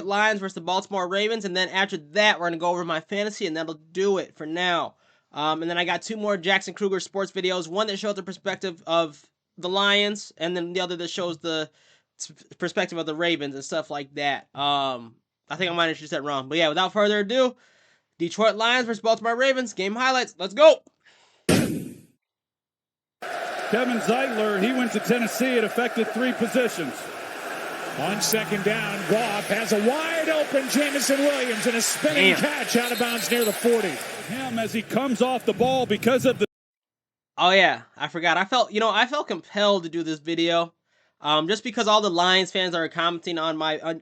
Lions versus the Baltimore Ravens, and then after that, we're going to go over my fantasy, and that'll do it for now. And then I got 2 more Jackson Kruger sports videos, one that shows the perspective of the Lions, and then the other that shows the perspective of the Ravens and stuff like that. I think I might have just said wrong. But yeah, without further ado, Detroit Lions versus Baltimore Ravens, game highlights. Let's go! Kevin Zeitler, he went to Tennessee. It affected 3 positions. On second down, Goff has a wide open Jameson Williams and a spinning catch out of bounds near the 40. Him as he comes off the ball because of the... Oh yeah, I forgot. I felt compelled to do this video. Just because all the Lions fans are commenting on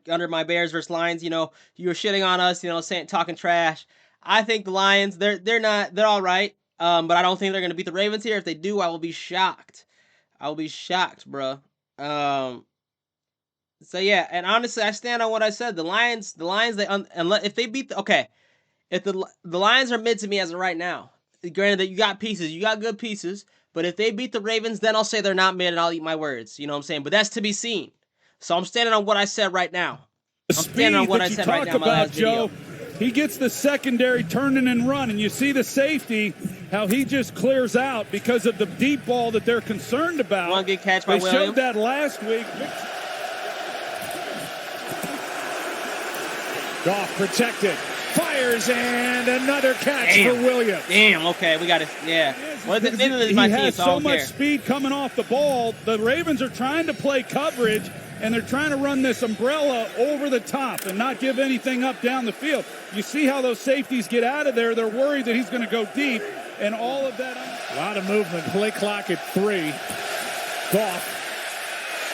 under my Bears versus Lions, you know, you were shitting on us, you know, talking trash. I think the Lions, they're all right. But I don't think they're gonna beat the Ravens here. If they do, I will be shocked. I will be shocked, bro. So yeah, and honestly, I stand on what I said. The Lions, if they beat if the Lions are mid to me as of right now. Granted that you got good pieces, but if they beat the Ravens, then I'll say they're not mid and I'll eat my words. You know what I'm saying? But that's to be seen. So I'm standing on what I said right now. I'm standing on what I said right now. My last video. He gets the secondary turning and running. You see the safety, how he just clears out because of the deep ball that they're concerned about. One good catch by Williams. They showed that last week. Goff protected, fires, and another catch for Williams. Damn, okay, we got it. Yeah. Well, this is my team, has so so much speed coming off the ball. The Ravens are trying to play coverage, and they're trying to run this umbrella over the top and not give anything up down the field. You see how those safeties get out of there. They're worried that he's going to go deep, and all of that. A lot of movement. Play clock at 3. Goff.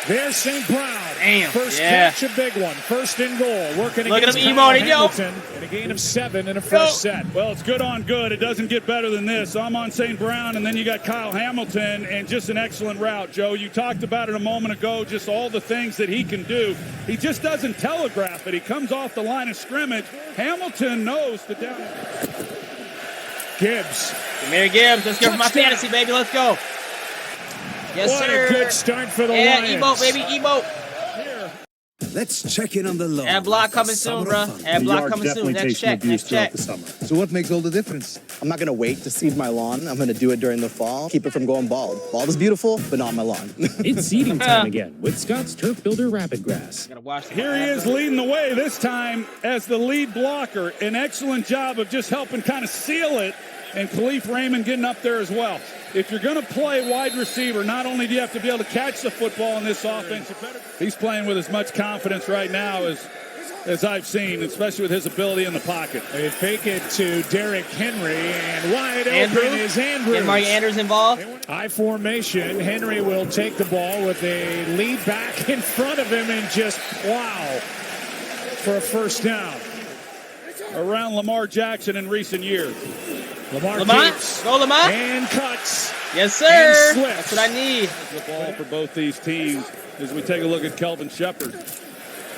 There's St. Brown. Damn. First catch, a big one. First and goal. Working against Kyle Hamilton. And a gain of 7 in a first set. Well, it's good on good. It doesn't get better than this. I'm on St. Brown, and then you got Kyle Hamilton, and just an excellent route, Joe. You talked about it a moment ago, just all the things that he can do. He just doesn't telegraph it. He comes off the line of scrimmage. Hamilton knows the down. Gibbs. Mary Gibbs. Let's go for my fantasy, baby. Let's go. Yes, what sir. A good start for the Lions. Emote, baby, emote. Let's check in on the lawn. Ad block coming soon, bro. Ad block coming soon. Next check. The summer. So what makes all the difference? I'm not going to wait to seed my lawn. I'm going to do it during the fall. Keep it from going bald. Bald is beautiful, but not my lawn. It's seeding time again with Scott's Turf Builder Rapid Grass. Here he is leading the way this time as the lead blocker. An excellent job of just helping kind of seal it. And Khalif Raymond getting up there as well. If you're going to play wide receiver, not only do you have to be able to catch the football in this offense, he's playing with as much confidence right now as I've seen, especially with his ability in the pocket. They fake it to Derrick Henry, and wide open is Andrews. Get Mark Andrews involved. High formation. Henry will take the ball with a lead back in front of him and just plow for a first down. Around Lamar Jackson in recent years. Lamar keeps. Go Lamar. And cuts. Yes, sir. And that's what I need. The ball for both these teams as we take a look at Kelvin Shepherd.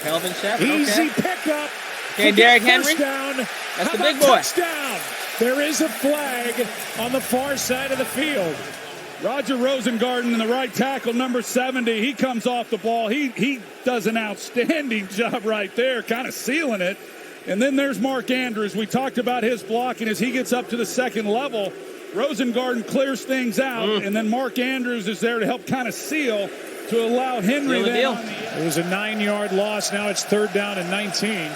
Kelvin Shepherd, Easy pickup. Okay, Derrick Henry. Down. That's the big boy. Touchdown. There is a flag on the far side of the field. Roger Rosengarten in the right tackle, number 70. He comes off the ball. He does an outstanding job right there, kind of sealing it. And then there's Mark Andrews. We talked about his blocking as he gets up to the second level. Rosengarten clears things out, and then Mark Andrews is there to help kind of seal to allow Henry. It was a 9-yard loss. Now it's 3rd down and 19.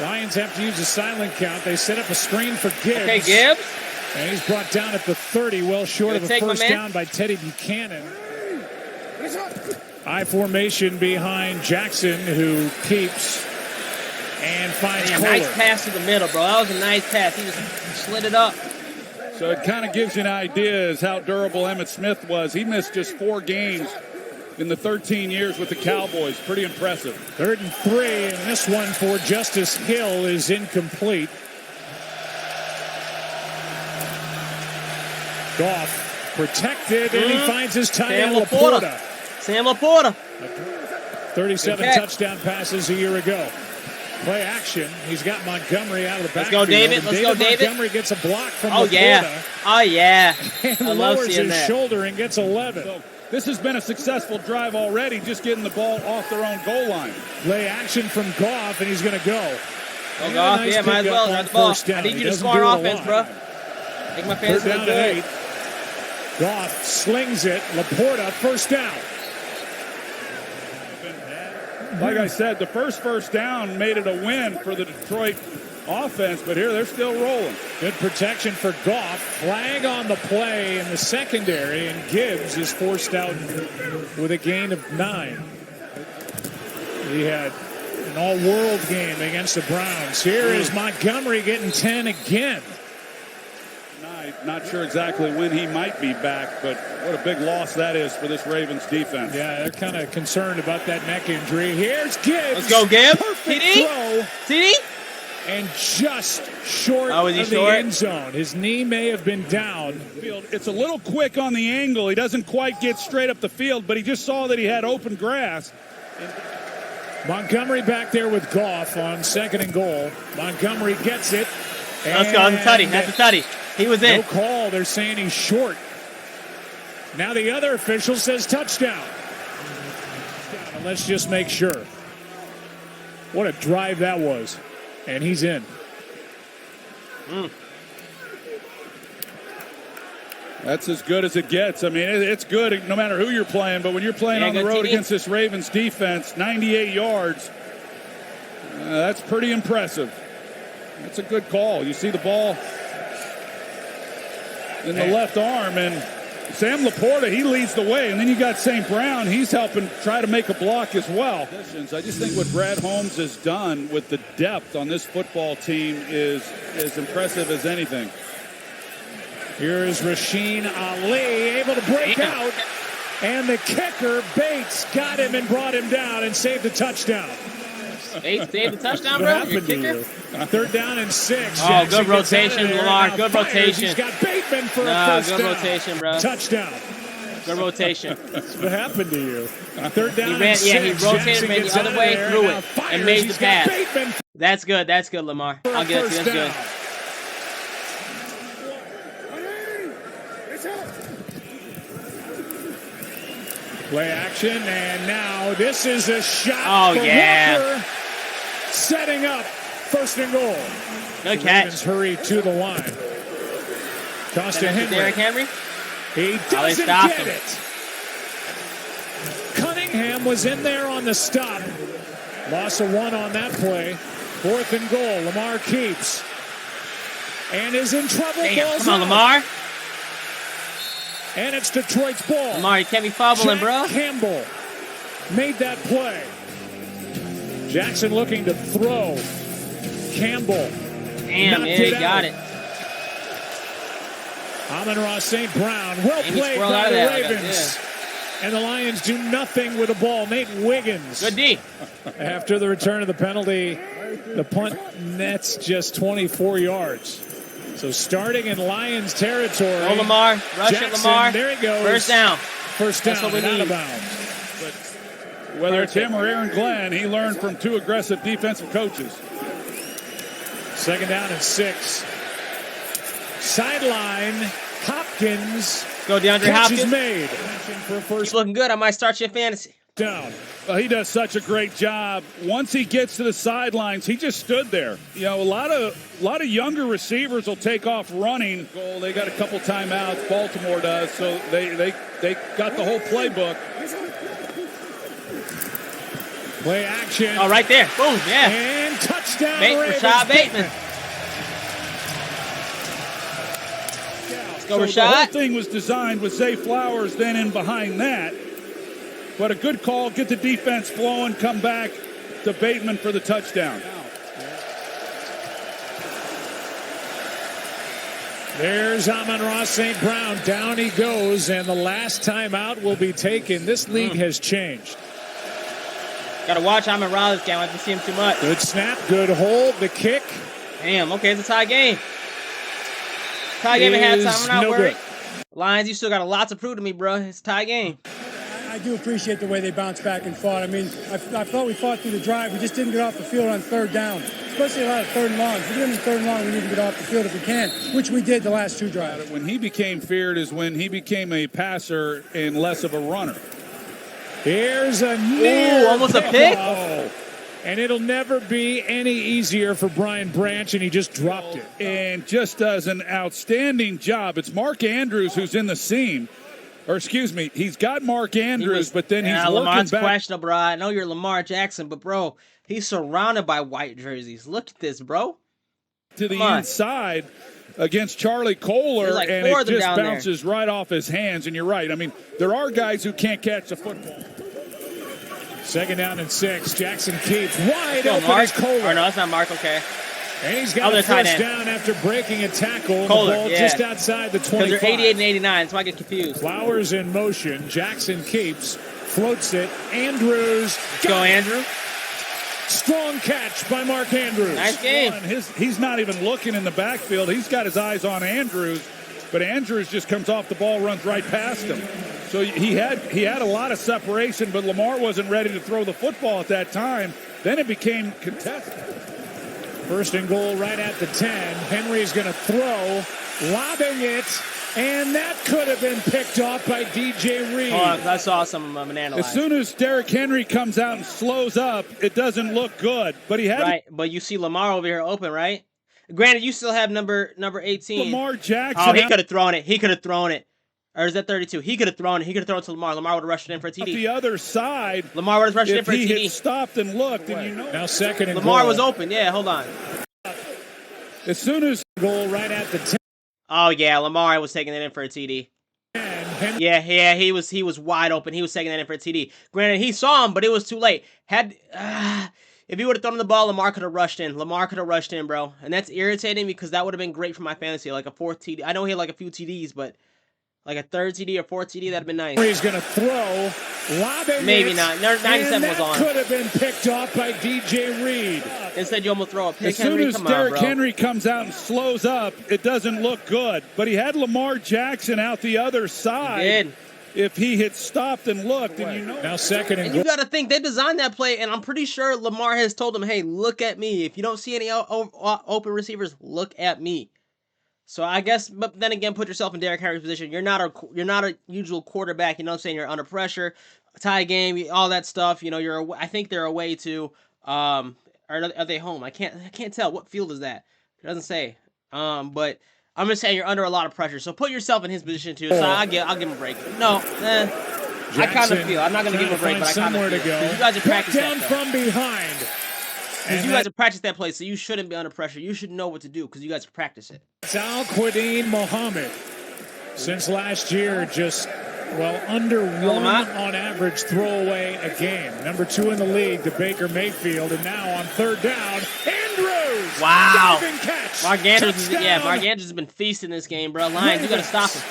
Lions have to use a silent count. They set up a screen for Gibbs. Okay, Gibbs. And he's brought down at the 30, well short of a first down by Teddy Buchanan. High formation behind Jackson, who keeps and finds Kohler. Nice pass to the middle, bro. That was a nice pass. He just slid it up. So it kind of gives you an idea as how durable Emmitt Smith was. He missed just 4 games in the 13 years with the Cowboys. Pretty impressive. 3rd and 3, and this one for Justice Hill is incomplete. Goff protected, and he finds his tight end, Laporta. Sam Laporta. 37 touchdown passes a year ago. Play action. He's got Montgomery out of the backfield. Let's go, David. Let's go, David. Montgomery gets a block from Laporta. Yeah. Oh, yeah. And I love lowers seeing his that. shoulder and gets 11. So This has been a successful drive already, just getting the ball off their own goal line. Play action from Goff, and he's going to go. Go Goff, yeah, might as well. Got the ball. I need you to score on offense, bro. Make my fans look good. Goff slings it. Laporta, first down. Like I said, the first down made it a win for the Detroit offense, but here they're still rolling. Good protection for Goff. Flag on the play in the secondary, and Gibbs is forced out with a gain of 9. He had an all-world game against the Browns. Here is Montgomery getting 10 again. Not sure exactly when he might be back, but what a big loss that is for this Ravens defense. Yeah, they're kind of concerned about that neck injury. Here's Gibbs. Let's go, Gibbs. Perfect TD? throw. TD? And just short of the end zone. His knee may have been down. It's a little quick on the angle. He doesn't quite get straight up the field, but he just saw that he had open grass. Montgomery back there with Goff on 2nd and goal. Montgomery gets it. Let's go. That's a tutty. That's a tutty. He was in. No call. They're saying he's short. Now the other official says touchdown. Let's just make sure. What a drive that was. And he's in. That's as good as it gets. I mean, it's good no matter who you're playing, but when you're playing on the road against this Ravens defense, 98 yards, that's pretty impressive. That's a good call. You see the ball in the left arm, and Sam Laporta, he leads the way, and then you got St. Brown. He's helping try to make a block as well. I just think what Brad Holmes has done with the depth on this football team is as impressive as anything. Here is Rasheen Ali able to break out, and the kicker, Bates, got him and brought him down and saved the touchdown. Bates saved the touchdown, bro? Your kicker? 3rd down and 6. Oh, Jackson good rotation, Lamar. Good rotation. He's got Bateman for a first good down. rotation, bro. Touchdown. Good rotation. What happened to you? 3rd down and 6. Yeah, he rotated, made the other way, threw it, and made the pass. Bateman. That's good. That's good, Lamar. I'll give it to you. That's good. Play action, and now this is a shot for Walker, setting up 1st and goal. Good catch. Ravens hurry to the line. Toss to Henry. Derrick Henry. He doesn't get it. Cunningham was in there on the stop. Loss of 1 on that play. 4th and goal. Lamar keeps. And is in trouble. Damn, come on, Lamar. And it's Detroit's ball. Lamar, you can't be fumbling, bro. Campbell made that play. Jackson looking to throw. Campbell. Damn, yeah, he got it. Amon-Ra St. Brown. Well played by the Ravens. And the Lions do nothing with the ball. Nate Wiggins. Good D. After the return of the penalty, the punt nets just 24 yards. So starting in Lions territory. Oh, Lamar. Rush Jackson, it, Lamar. There he goes. First down. First down. That's what we out need. of bounds. Whether it's him or Aaron Glenn, he learned from 2 aggressive defensive coaches. 2nd down and 6. Sideline. Hopkins. Go DeAndre Catch is Hopkins. made. For a first He's looking good. I might start you in fantasy. down. He does such a great job. Once he gets to the sidelines, he just stood there. You know, a lot of younger receivers will take off running. They got a couple timeouts. Baltimore does, so they got the whole playbook. Play action. Oh, right there. Boom, yeah. And touchdown. Rashad Bateman. Let's go, So the whole Rashad. thing was designed with Zay Flowers then in behind that. But a good call, get the defense flowing, come back to Bateman for the touchdown. There's Amon-Ra St. Brown. Down he goes, and the last timeout will be taken. This league has changed. Got to watch Amon-Ra this game. I didn't see him too much. Good snap, good hold, the kick. Damn, okay, it's a tie game. Tie game at halftime. I'm not worried. Good. Lions, you still got a lot to prove to me, bro. It's a tie game. I do appreciate the way they bounced back and fought. I mean, I felt we fought through the drive. We just didn't get off the field on third down, especially a lot of third and longs. If we're getting third and long, we need to get off the field if we can, which we did the last 2 drives. When he became feared is when he became a passer and less of a runner. Here's a near almost a pick. Oh. And it'll never be any easier for Brian Branch, and he just dropped it. And just does an outstanding job. It's Mark Andrews who's in the seam. Or excuse me, he's got Mark Andrews, but then he's looking Lamar's back. questionable, bro. I know you're Lamar Jackson, but bro, he's surrounded by white jerseys. Look at this, bro. To the inside against Charlie Kohler, like and four it of them just down bounces right off his hands. And you're right. I mean, there are guys who can't catch the football. 2nd down and 6. Jackson keeps wide open. Mark. Kohler. Or no, that's not Mark. Okay. And he's got a first down after breaking a tackle. Kohler, the ball just outside the 25. Because they're 88 and 89, so I get confused. Flowers in motion. Jackson keeps, floats it. Andrews. Go, Andrew. Strong catch by Mark Andrews. Nice game. He's not even looking in the backfield. He's got his eyes on Andrews, but Andrews just comes off the ball, runs right past him. So he had a lot of separation, but Lamar wasn't ready to throw the football at that time. Then it became contested. 1st and goal right at the 10. Henry's going to throw, lobbing it, and that could have been picked off by DJ Reed. I saw some of them analyze. As soon as Derrick Henry comes out and slows up, it doesn't look good. But he had right, but you see Lamar over here open, right? Granted, you still have number 18. Lamar Jackson. Oh, he could have thrown it. He could have thrown it. Or is that 32? He could have thrown it. He could have thrown it to Lamar. Lamar would have rushed it in for a TD. The other side. Lamar would have rushed it in for a TD. If he had stopped and looked, and you know. Now 2nd and Lamar goal. was open. Yeah, hold on. As soon as goal right at the 10. Oh yeah, Lamar was taking it in for a TD. Yeah, he was wide open. He was taking that in for a TD. Granted, he saw him, but it was too late. If he would have thrown the ball, Lamar could have rushed in. Lamar could have rushed in, bro. And that's irritating because that would have been great for my fantasy, like a 4th TD. I know he had like a few TDs, but like a 3rd TD or 4th TD, that'd been nice. He's going to throw, lobbing Maybe it, not. 97 was on. Could have been picked off by DJ Reed. Instead, you almost throw a pick. As soon as Derrick Henry comes out and slows up, it doesn't look good. But he had Lamar Jackson out the other side. He did. If he had stopped and looked, and you know. Now 2nd and goal. You got to think, they designed that play, and I'm pretty sure Lamar has told him, hey, look at me. If you don't see any open receivers, look at me. So I guess, but then again, put yourself in Derrick Henry's position. You're not a usual quarterback. You know what I'm saying? You're under pressure, tie game, all that stuff. You know, I think they're away to, or are they home? I can't tell. What field is that? It doesn't say. But I'm just saying you're under a lot of pressure. So put yourself in his position too. So I'll give him a break. No, I kind of feel. I'm not going to give him a break, but I kind of feel. You guys have practiced down from behind. Because you guys have practiced that play, so you shouldn't be under pressure. You should know what to do because you guys practice it. Al-Quadin Muhammad, since last year, just, under 1 on average throwaway a game. Number 2 in the league to Baker Mayfield, and now on 3rd down, Andrews! Wow! Diving catch! Mark Andrews, Mark Andrews has been feasting this game, bro. Lions, you got to stop him.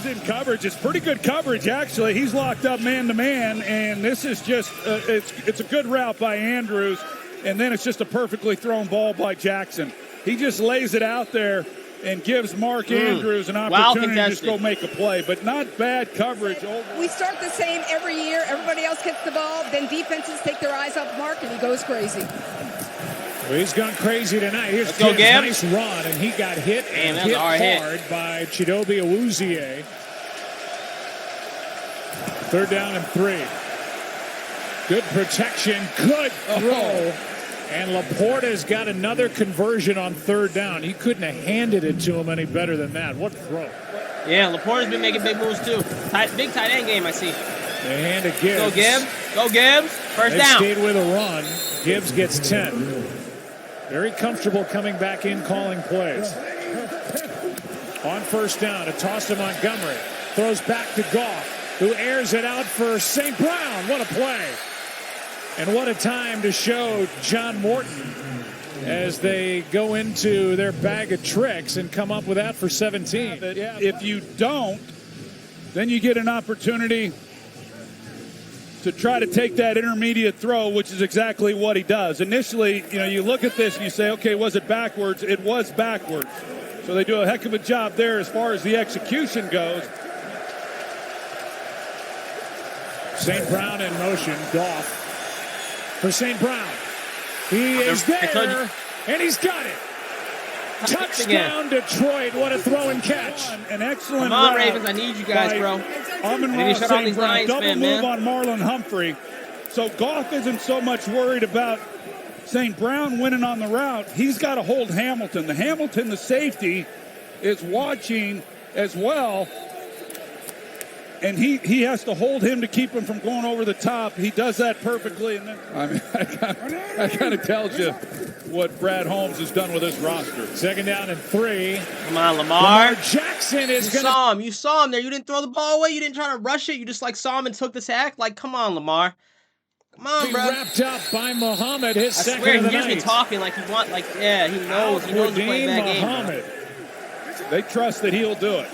In coverage, it's pretty good coverage actually. He's locked up man to man, and this is just it's a good route by Andrews, and then it's just a perfectly thrown ball by Jackson. He just lays it out there and gives Mark Andrews an opportunity to just go make a play, but not bad coverage. We start the same every year. Everybody else gets the ball, then defenses take their eyes off Mark, and he goes crazy. Well, he's gone crazy tonight. Here's Let's go, Gab. Nice run, and he got hit and hit hard by Chidobe Awuzie. 3rd down and 3. Good protection, good throw. And Laporta's got another conversion on 3rd down. He couldn't have handed it to him any better than that. What throw. Yeah, Laporta's been making big moves too. Big tight end game, I see. They hand to Gibbs. Go Gibbs. Go Gibbs. First down. They stayed with a run. Gibbs gets 10. Very comfortable coming back in, calling plays. On 1st down, a toss to Montgomery. Throws back to Goff, who airs it out for St. Brown. What a play. And what a time to show John Morton as they go into their bag of tricks and come up with that for 17. If you don't, then you get an opportunity to try to take that intermediate throw, which is exactly what he does. Initially, you look at this and you say, okay, was it backwards? It was backwards. So they do a heck of a job there as far as the execution goes. St. Brown in motion. Goff for St. Brown. He is there, and he's got it. Touchdown, Detroit. What a throw and catch. An excellent Come on, route Ravens. I need you guys, bro. Amon-Ra shut all St. these Brown. Lions Double fan, move man. on Marlon Humphrey. So Goff isn't so much worried about St. Brown winning on the route. He's got to hold Hamilton. The safety, is watching as well. And he has to hold him to keep him from going over the top. He does that perfectly. And then, I mean, that kind of tells you what Brad Holmes has done with his roster. Second down and 3. Come on, Lamar. Jackson is You saw him. You saw him there. You didn't throw the ball away. You didn't try to rush it. You just like saw him and took the sack. Like, come on, Lamar. Come on, bro. Wrapped up by Muhammad. His I second swear, of he the hears me night. talking like he want, like, yeah, he knows. He knows he's playing that game. Muhammad. They trust that he'll do it.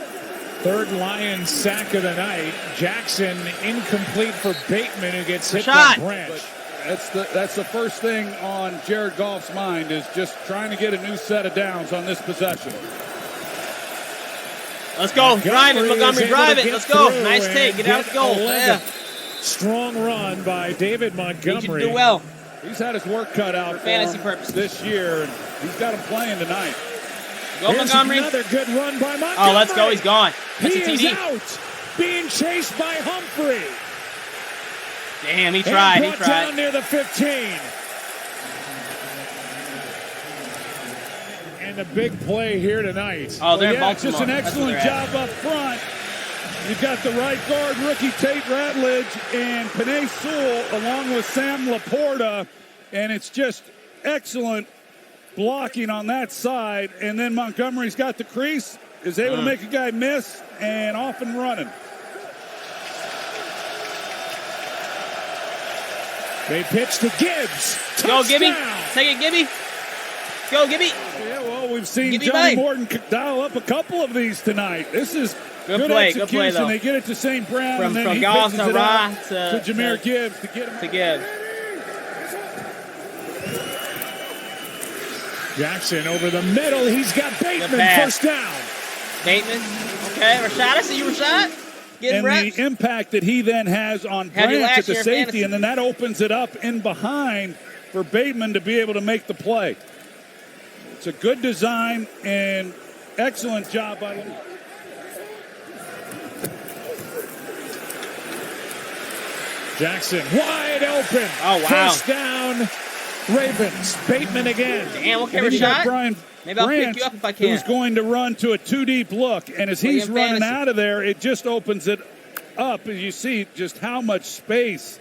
Third Lions sack of the night. Jackson incomplete for Bateman, who gets hit Shot. by Branch. That's the first thing on Jared Goff's mind is just trying to get a new set of downs on this possession. Let's go. Drive it, Montgomery. Drive it. Let's go. Nice take. Get out of the goal. 11. Yeah. Strong run by David Need Montgomery. you to do well. He's had his work cut out for fantasy him purposes. this year, and he's got him playing tonight. Go, Here's Montgomery. another good run by Montgomery. Oh, let's go. He's gone. That's He a is TD. out. Being chased by Humphrey. Damn, he tried. And He brought tried. down near the 15. And a big play here tonight. Oh, they're in Yeah, Baltimore. just an That's where excellent they're at. job up front. You've got the right guard, rookie Tate Ratledge, and Penei Sewell, along with Sam Laporta, and it's just excellent blocking on that side. And then Montgomery's got the crease, is able to make a guy miss, and off and running. They pitch to Gibbs. Go, Gibby. Touchdown. Take it, Gibby. Go, Gibby. Yeah, well, we've seen Gibby Johnny Bay. Morton dial up a couple of these tonight. This is Good play, good execution. play, though. They get it to St. Brown, From and then he Goff pitches to it Ra out to Jahmyr Gibbs to get him. To give. Jackson over the middle. He's got Bateman. pass. First down. Bateman. Okay, Rashad. I see you, Rashad. Getting And reps. the impact that he then has on Had you Branch last at the year in safety, fantasy. and then that opens it up in behind for Bateman to be able to make the play. It's a good design and excellent job by them. Jackson wide open. Oh, wow. First down. Ravens. Bateman again. Damn, okay, And then you got Rashad. Brian Maybe I'll Branch, pick you up if I can. who's going to run to a two-deep look. And as Play he's in running fantasy. out of there, it just opens it up. As you see just how much space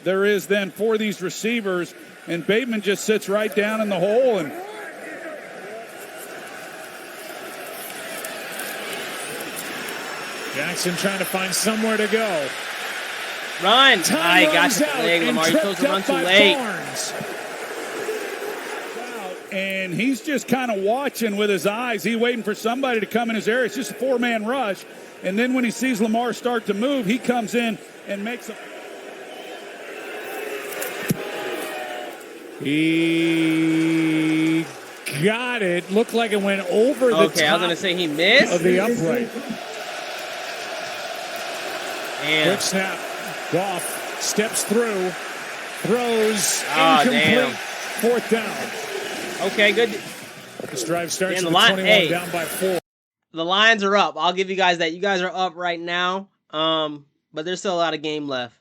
there is then for these receivers. And Bateman just sits right down in the hole. And Jackson trying to find somewhere to go. Run. Time I got runs you. out Leg, and Lamar. You chose tripped to run up too by late. Barnes. And he's just kind of watching with his eyes. He's waiting for somebody to come in his area. It's just a four-man rush. And then when he sees Lamar start to move, he comes in and makes a... He got it. Looked like it went over the Okay, I top was going to say he missed. of the upright. Damn. Quick snap. Goff steps through. Throws. Ah, Incomplete. damn. Fourth down. Okay, good. This drive starts Damn, with the line- 21 hey. down by 4. The Lions are up. I'll give you guys that. You guys are up right now. But there's still a lot of game left.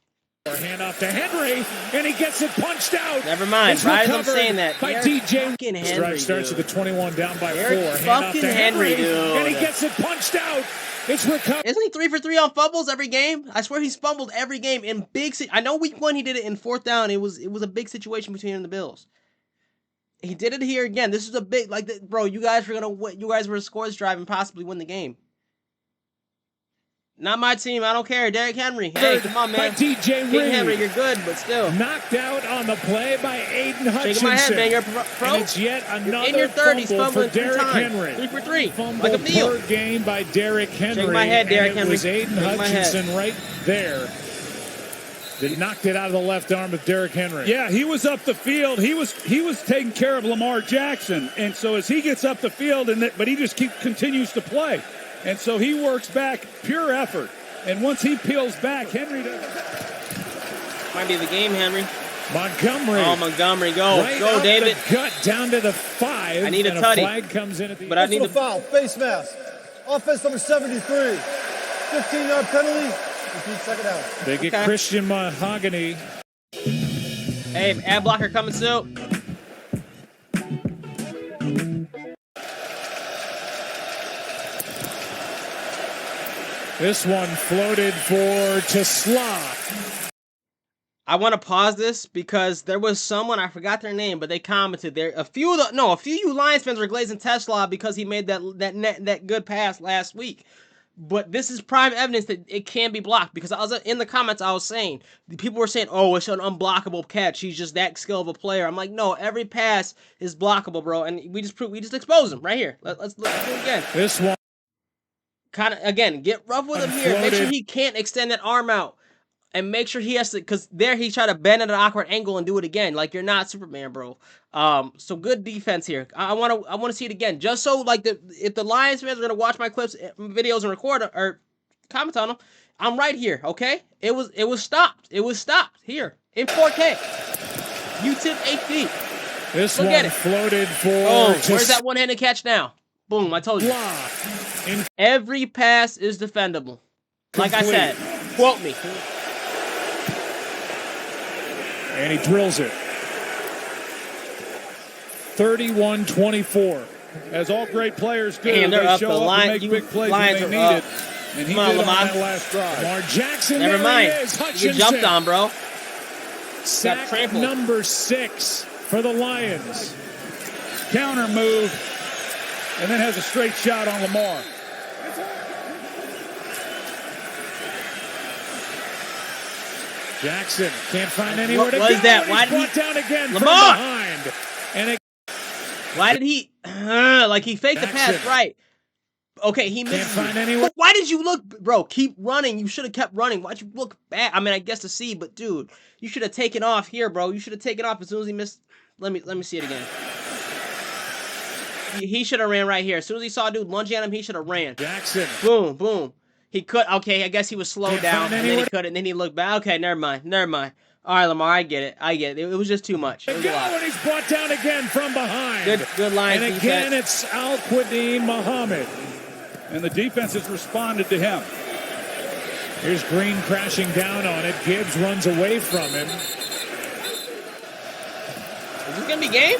Hand off to Henry, and he gets it punched out. Never mind. It's Right as I'm recovered saying that. by Derek DJ. fucking This Henry, drive starts dude. with the 21 down by 4. Derek Hand off fucking to Henry, dude. and he gets it punched out. It's recovered. Isn't he 3 for 3 on fumbles every game? I swear he's fumbled every game in big. I know week 1 he did it in 4th down. It was a big situation between him and the Bills. He did it here again. This is a big bro. You guys were to score this drive and possibly win the game. Not my team. I don't care. Derrick Henry. Hey, come on, By man. DJ King Reed. Henry, you're good, but still. Knocked out on the play by Aiden Hutchinson. Shaking my head, man. You're a pro. And it's yet another In your 30s, fumble for fumbling 3 Derrick times. Henry. 3 for 3. Fumble Like a meal. per game by Derrick Henry. my head, Derrick and it was Henry. Aiden Shake my head. Hutchinson right there. They knocked it out of the left arm of Derrick Henry. Yeah, he was up the field. He was taking care of Lamar Jackson, and so as he gets up the field, but he just continues to play, and so he works back, pure effort. And once he peels back, Henry might be the game, Henry. Montgomery. Oh, Montgomery, go, right go, David. The gut down to the 5. I need a and tutty. A flag comes in at the but I need a foul, face mask. Offense number 73. 15-yard penalty. Repeat second out. They get Christian Mahogany. Hey, ad blocker coming soon. This one floated for Tesla. I want to pause this because there was someone, I forgot their name, but they commented there. A few of you Lions fans were glazing Tesla because he made that good pass last week. But this is prime evidence that it can be blocked, because I was in the comments, I was saying, people were saying, oh, it's an unblockable catch. He's just that skill of a player. I'm like, no, every pass is blockable, bro. And we just exposed him right here. Let's do it again. This one. Kind of, again, get rough with him here. Make sure he can't extend that arm out. And make sure he has to, because there he tried to bend at an awkward angle and do it again. Like, you're not Superman, bro. So good defense here. I want to see it again, just so like if the Lions fans are gonna watch my clips, videos, and record or comment on them, I'm right here. Okay, it was stopped. It was stopped here in 4K. YouTube HD. This Look one floated for. Where's that one-handed catch now? Boom! I told you. Every pass is defendable. Like I said, quote me. And he drills it. 31-24. As all great players do, Damn, they show up and make big plays when they need it. And he did on that last drive. Lamar Jackson, never mind. You jumped on, bro. Sack number 6 for the Lions. Counter move, and then has a straight shot on Lamar. Jackson can't find anywhere to go. What was that? Why did he down again Lamar! From behind? And why did he like he faked Jackson. The pass right? Okay, he missed. Can't find anywhere. Why did you look, bro? Keep running. You should have kept running. Why'd you look back? I mean, I guess to see, but dude, you should have taken off here, bro. You should have taken off as soon as he missed. Let me see it again. He should have ran right here. As soon as he saw a dude lunging at him, he should have ran. Jackson. Boom, boom. He could. Okay, I guess he was slowed down, and then he couldn't. And then he looked back. Okay, never mind. All right, Lamar, I get it. It was just too much. And he's brought down again from behind. Good line. And again, it's Al-Quadin Muhammad. And the defense has responded to him. Here's Green crashing down on it. Gibbs runs away from him. Is this gonna be game?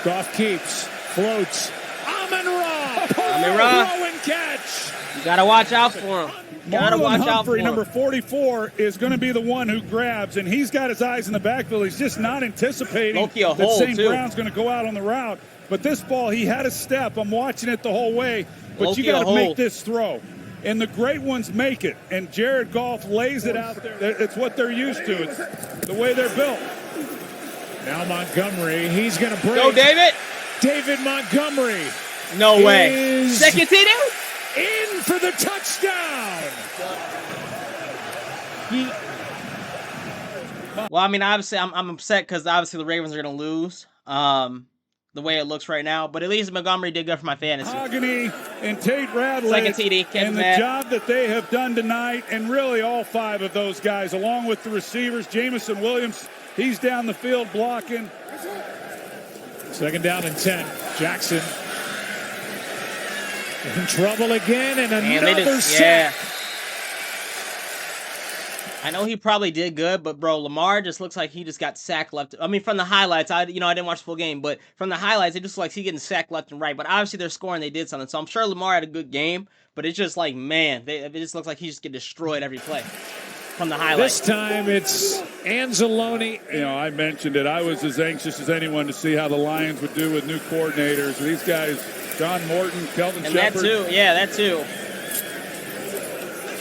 Goff keeps, floats. Amon-Ra. Throw and catch. You gotta watch out for him. Humphrey, number 44, is going to be the one who grabs, and he's got his eyes in the backfield. He's just not anticipating that St. Brown's going to go out on the route. But this ball, he had a step. I'm watching it the whole way. But you got to make this throw. And the great ones make it. And Jared Goff lays it out there. It's what they're used to. It's the way they're built. Now Montgomery, he's going to break. Go, David. David Montgomery. No way. Second TD? In for the touchdown. Well, I mean, obviously, I'm upset because obviously the Ravens are going to lose the way it looks right now. But at least Montgomery did good for my fantasy. Mahogany and Tate Radley. Second TD. And the job that they have done tonight, and really all 5 of those guys, along with the receivers, Jamison Williams, he's down the field blocking. 2nd down and 10. Jackson. In trouble again, and another sack. Yeah. I know he probably did good, but bro, Lamar just looks like he just got sacked left. I mean, from the highlights, I didn't watch the full game, but from the highlights, it just looks like he's getting sacked left and right. But obviously, they're scoring, they did something. So I'm sure Lamar had a good game, but it's just like, man, it just looks like he just get destroyed every play from the highlights. This time it's Anzalone. You know, I mentioned it. I was as anxious as anyone to see how the Lions would do with new coordinators. These guys, John Morton, Kelvin Shepard. And that too, yeah, that too.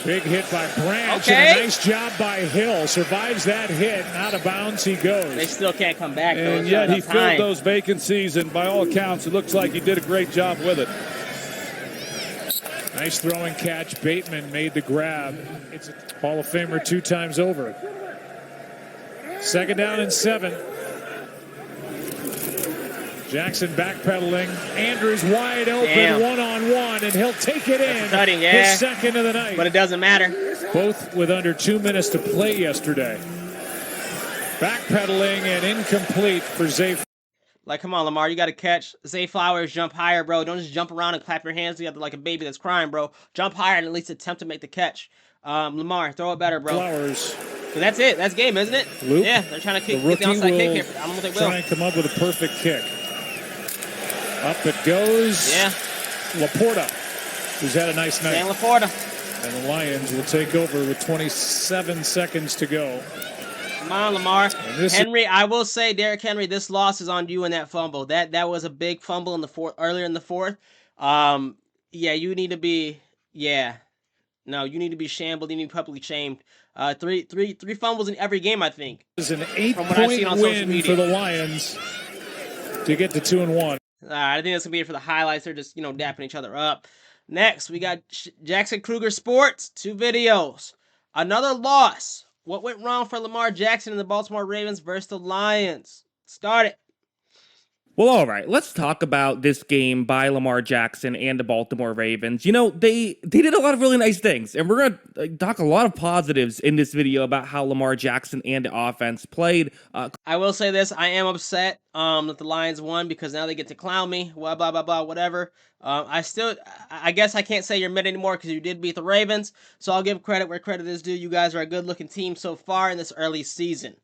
Big hit by Branch, okay. And a nice job by Hill. Survives that hit, and out of bounds he goes. They still can't come back, though. And yet he filled those vacancies, and by all accounts, it looks like he did a great job with it. Nice throwing catch. Bateman made the grab. It's a Hall of Famer 2 times over. 2nd down and 7. Jackson backpedaling. Andrews wide open, one-on-one, and he'll take it in. Cutting, his 2nd of the night. But it doesn't matter. Both with under 2 minutes to play yesterday. Backpedaling and incomplete for Zay. Like, come on, Lamar, you got to catch. Zay Flowers, jump higher, bro. Don't just jump around and clap your hands together like a baby that's crying, bro. Jump higher and at least attempt to make the catch. Lamar, throw it better, bro. Flowers. So that's it. That's game, isn't it? Luke, yeah, they're trying to kick the get the onside kick here. rookie I don't know if they will will. try and come up with a perfect kick. Up it goes. Yeah. Laporta, who's had a nice night. Dan Laporta. And the Lions will take over with 27 seconds to go. Come on, Lamar. Henry, I will say, Derrick Henry, this loss is on you in that fumble. That was a big fumble in the fourth, earlier in the fourth. Yeah, you need to be, no, you need to be shambled. You need to be publicly shamed. Three fumbles in every game, I think. It's an 8-point win for the Lions to get to 2-1. I think that's gonna be it for the highlights. They're just, dapping each other up. Next, we got Jackson Kruger Sports, 2 videos. Another loss. What went wrong for Lamar Jackson and the Baltimore Ravens versus the Lions? Start it. Well, all right, let's talk about this game by Lamar Jackson and the Baltimore Ravens. They did a lot of really nice things, and we're going to talk a lot of positives in this video about how Lamar Jackson and the offense played. I will say this, I am upset that the Lions won because now they get to clown me, blah, blah, blah, blah, whatever. I guess I can't say you're mid anymore because you did beat the Ravens, so I'll give credit where credit is due. You guys are a good-looking team so far in this early season.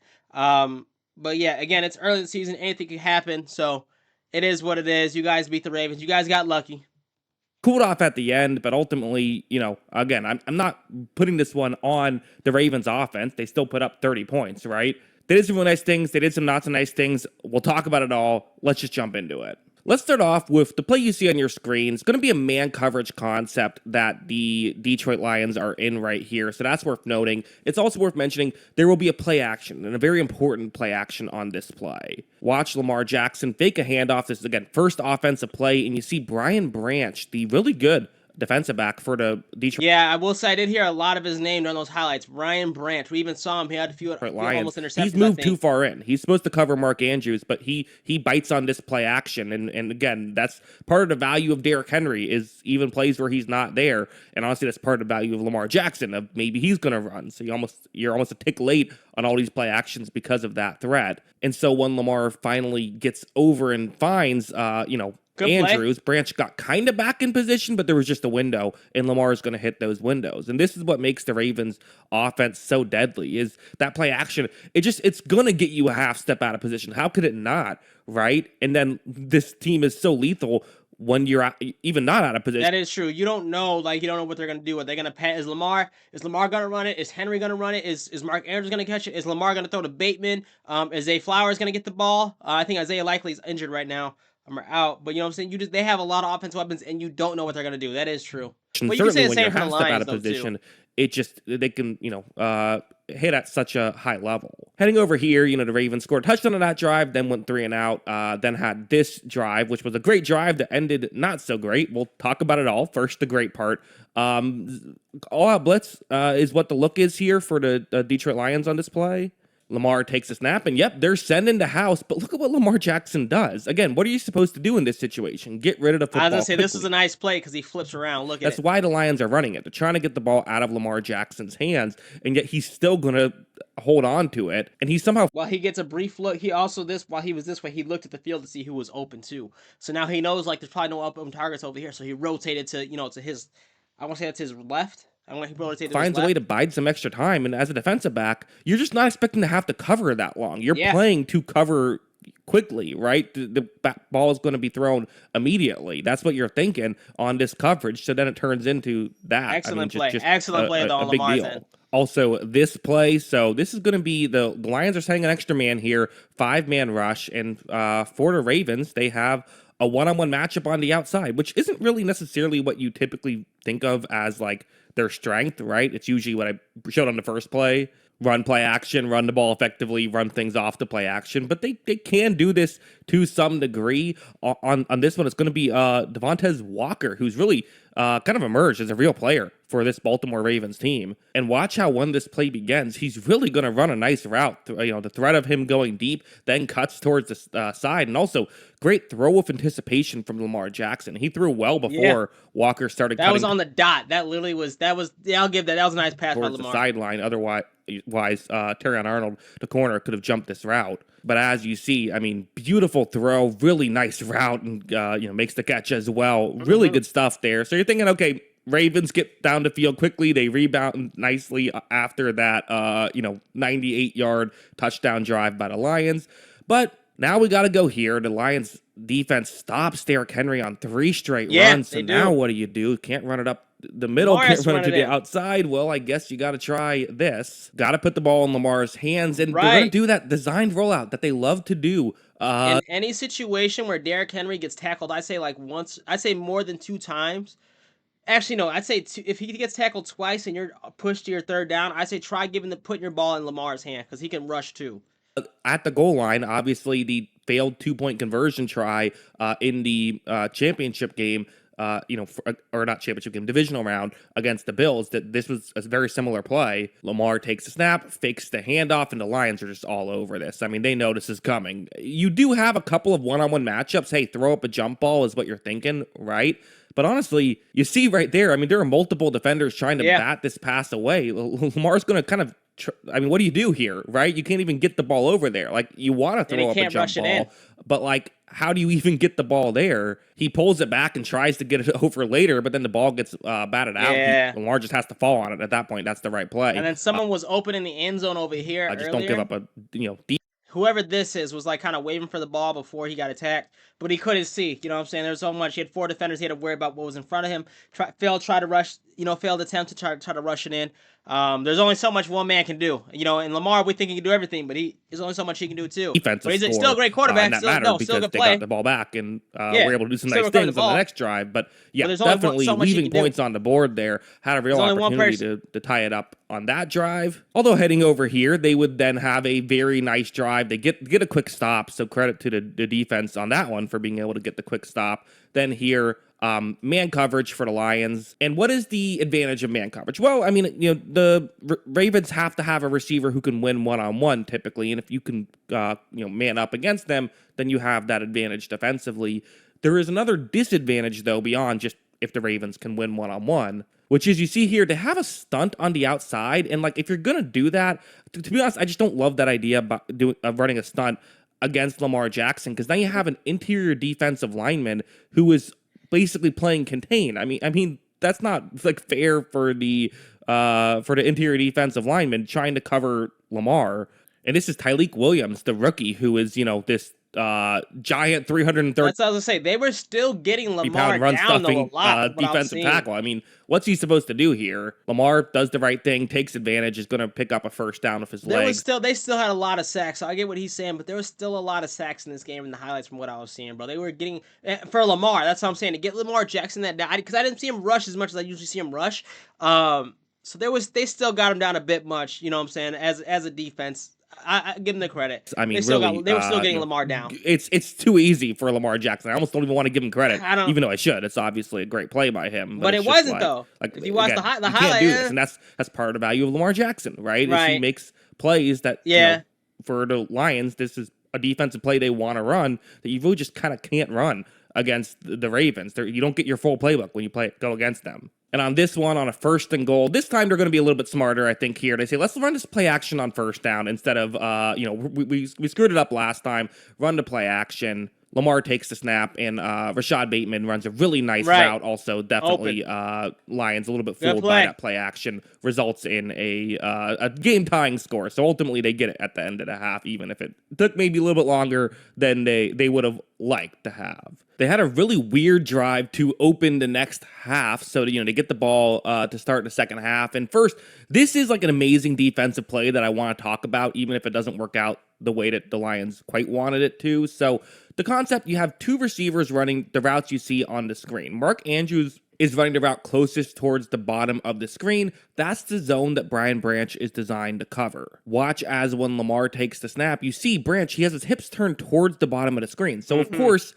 But yeah, again, it's early in the season. Anything can happen, so it is what it is. You guys beat the Ravens. You guys got lucky. Cooled off at the end, but ultimately, again, I'm not putting this one on the Ravens offense. They still put up 30 points, right? They did some really nice things. They did some not so nice things. We'll talk about it all. Let's just jump into it. Let's start off with the play you see on your screen. It's going to be a man coverage concept that the Detroit Lions are in right here, so that's worth noting. It's also worth mentioning there will be a play action, and a very important play action on this play. Watch Lamar Jackson fake a handoff. This is, again, first offensive play, and you see Brian Branch, the really good defensive back for the Detroit. Yeah, I will say I did hear a lot of his name during those highlights. Ryan Branch. We even saw him. He had a few almost interceptions. He's moved too far in. He's supposed to cover Mark Andrews, but he bites on this play action. And again, that's part of the value of Derrick Henry is even plays where he's not there. And honestly, that's part of the value of Lamar Jackson of maybe he's going to run. So you're almost a tick late on all these play actions because of that threat. And so when Lamar finally gets over and finds, Good Andrews, play. Branch got kind of back in position, but there was just a window, and Lamar is going to hit those windows. And this is what makes the Ravens offense so deadly, is that play action. It's going to get you a half step out of position. How could it not, right? And then this team is so lethal when you're even not out of position. That is true. You don't know what they're going to do. Are they going to pass? Is Lamar going to run it? Is Henry going to run it? Is Mark Andrews going to catch it? Is Lamar going to throw to Bateman? Is Zay Flowers going to get the ball? I think Isaiah Likely is injured right now. Are out, but you know what I'm saying? They have a lot of offensive weapons, and you don't know what they're going to do. That is true. Well, you can say the same for the Lions, out of position, they can, hit at such a high level. Heading over here, the Ravens scored a touchdown on that drive, then went 3 and out, then had this drive, which was a great drive that ended not so great. We'll talk about it all. First, the great part. All-out blitz is what the look is here for the Detroit Lions on this play. Lamar takes a snap, and yep, they're sending the house. But look at what Lamar Jackson does. Again, what are you supposed to do in this situation? Get rid of the football. I was going to say, quickly. This is a nice play because he flips around. Look at That's it. why the Lions are running it. They're trying to get the ball out of Lamar Jackson's hands, and yet he's still going to hold on to it. And he somehow... While he gets a brief look, he also, while he was this way, he looked at the field to see who was open too. So now he knows, there's probably no open targets over here. So he rotated to, to his, I want to say that's his left. Finds a way to bide some extra time, and as a defensive back, you're just not expecting to have to cover that long. You're playing to cover quickly, right? The ball is going to be thrown immediately. That's what you're thinking on this coverage. So then it turns into that. Excellent play. Excellent play on Lamar's end. Also, this play, so this is going to be the Lions are sending an extra man here, 5-man rush, and for the Ravens, they have a one-on-one matchup on the outside, which isn't really necessarily what you typically think of as their strength, right? It's usually what I showed on the first play. Run play action, run the ball effectively, run things off to play action. But they can do this to some degree. On this one, it's going to be Devontae Walker, who's really kind of emerged as a real player for this Baltimore Ravens team. And watch how when this play begins, he's really going to run a nice route. The threat of him going deep, then cuts towards the side, and also great throw of anticipation from Lamar Jackson. He threw well before Walker started cutting. That was on the dot. That literally was, I'll give that. That was a nice pass by towards Lamar. the sideline. Otherwise, Terrion Arnold, the corner, could have jumped this route. But as you see, I mean, beautiful throw, really nice route, and makes the catch as well. Really good stuff there. So you're thinking, okay, Ravens get down the field quickly. They rebound nicely after that, 98-yard touchdown drive by the Lions. But now we got to go here. The Lions defense stops Derrick Henry on 3 straight runs. So now what do? Can't run it up the middle, can't run it to the outside. Well, I guess you got to try this. Got to put the ball in Lamar's hands, and they're going to do that designed rollout that they love to do. In any situation where Derrick Henry gets tackled, I say more than 2 times. Actually, no, I'd say if he gets tackled twice and you're pushed to your 3rd down, I say try putting your ball in Lamar's hand because he can rush too. At the goal line, obviously the failed 2-point conversion try in the championship game, or not championship game, divisional round against the Bills, that this was a very similar play. Lamar takes the snap, fakes the handoff, and the Lions are just all over this. I mean, they know this is coming. You do have a couple of one-on-one matchups. Hey, throw up a jump ball is what you're thinking, right? But honestly, you see right there, I mean, there are multiple defenders trying to bat this pass away. Lamar's going to kind of, what do you do here, right? You can't even get the ball over there. Like, you want to throw up a jump ball, but like, how do you even get the ball there? He pulls it back and tries to get it over later, but then the ball gets batted out. Lamar just has to fall on it at that point. That's the right play. And then someone was open in the end zone over here. I just don't give up a deep. Whoever this is was like kind of waving for the ball before he got attacked, but he couldn't see. You know what I'm saying? There's so much. He had 4 defenders. He had to worry about what was in front of him. Failed attempt to try to rush it in. There's only so much one man can do. And Lamar, we think he can do everything, but there's only so much he can do too. Defensive but he's still a great quarterback. That still because they got the ball back and were able to do some nice things on the next drive. But definitely leaving points on the board there. Had a real opportunity to tie it up on that drive. Although heading over here, they would then have a very nice drive. They get a quick stop, so credit to the defense on that one for being able to get the quick stop. Then here, man coverage for the Lions. And what is the advantage of man coverage? Well, I mean, the Ravens have to have a receiver who can win one-on-one typically. And if you can, man up against them, then you have that advantage defensively. There is another disadvantage, though, beyond just if the Ravens can win one-on-one, which is you see here, to have a stunt on the outside. And like, if you're going to do that, to be honest, I just don't love that idea of running a stunt against Lamar Jackson, because now you have an interior defensive lineman who is basically playing contain. I mean that's not like fair for the interior defensive lineman trying to cover Lamar. And this is Tyleik Williams, the rookie, who is this giant 330. That's what I was gonna say. They were still getting Lamar run down stuffing a lot. Defensive tackle. I mean, what's he supposed to do here? Lamar does the right thing, takes advantage, is going to pick up a first down with his legs. They still had a lot of sacks. So I get what he's saying, but there was still a lot of sacks in this game in the highlights from what I was seeing, bro. They were getting for Lamar. That's what I'm saying, to get Lamar Jackson that down, because I didn't see him rush as much as I usually see him rush. So they still got him down a bit much. You know what I'm saying? As a defense. I give them the credit. I mean, they were still getting Lamar down. It's too easy for Lamar Jackson. I almost don't even want to give him credit, even though I should. It's obviously a great play by him. But it wasn't, though. Like, if you watch the highlight, you can't do this, and that's part of the value of Lamar Jackson, right? If he makes plays that, for the Lions, this is a defensive play they want to run that you really just kind of can't run against the Ravens. You don't get your full playbook when you go against them. And on this one, on a 1st and goal, this time they're going to be a little bit smarter, I think, here. They say, let's run this play action on 1st down instead of, we screwed it up last time, run the play action. Lamar takes the snap, and Rashad Bateman runs a really nice route. Also, definitely Lions a little bit fooled by that play action. Results in a game-tying score. So ultimately, they get it at the end of the half, even if it took maybe a little bit longer than they would have liked to have. They had a really weird drive to open the next half, so to get the ball to start the second half. And first, this is like an amazing defensive play that I want to talk about, even if it doesn't work out the way that the Lions quite wanted it to. So the concept, you have 2 receivers running the routes you see on the screen. Mark Andrews is running the route closest towards the bottom of the screen. That's the zone that Brian Branch is designed to cover. Watch as when Lamar takes the snap, you see Branch, he has his hips turned towards the bottom of the screen. So of course,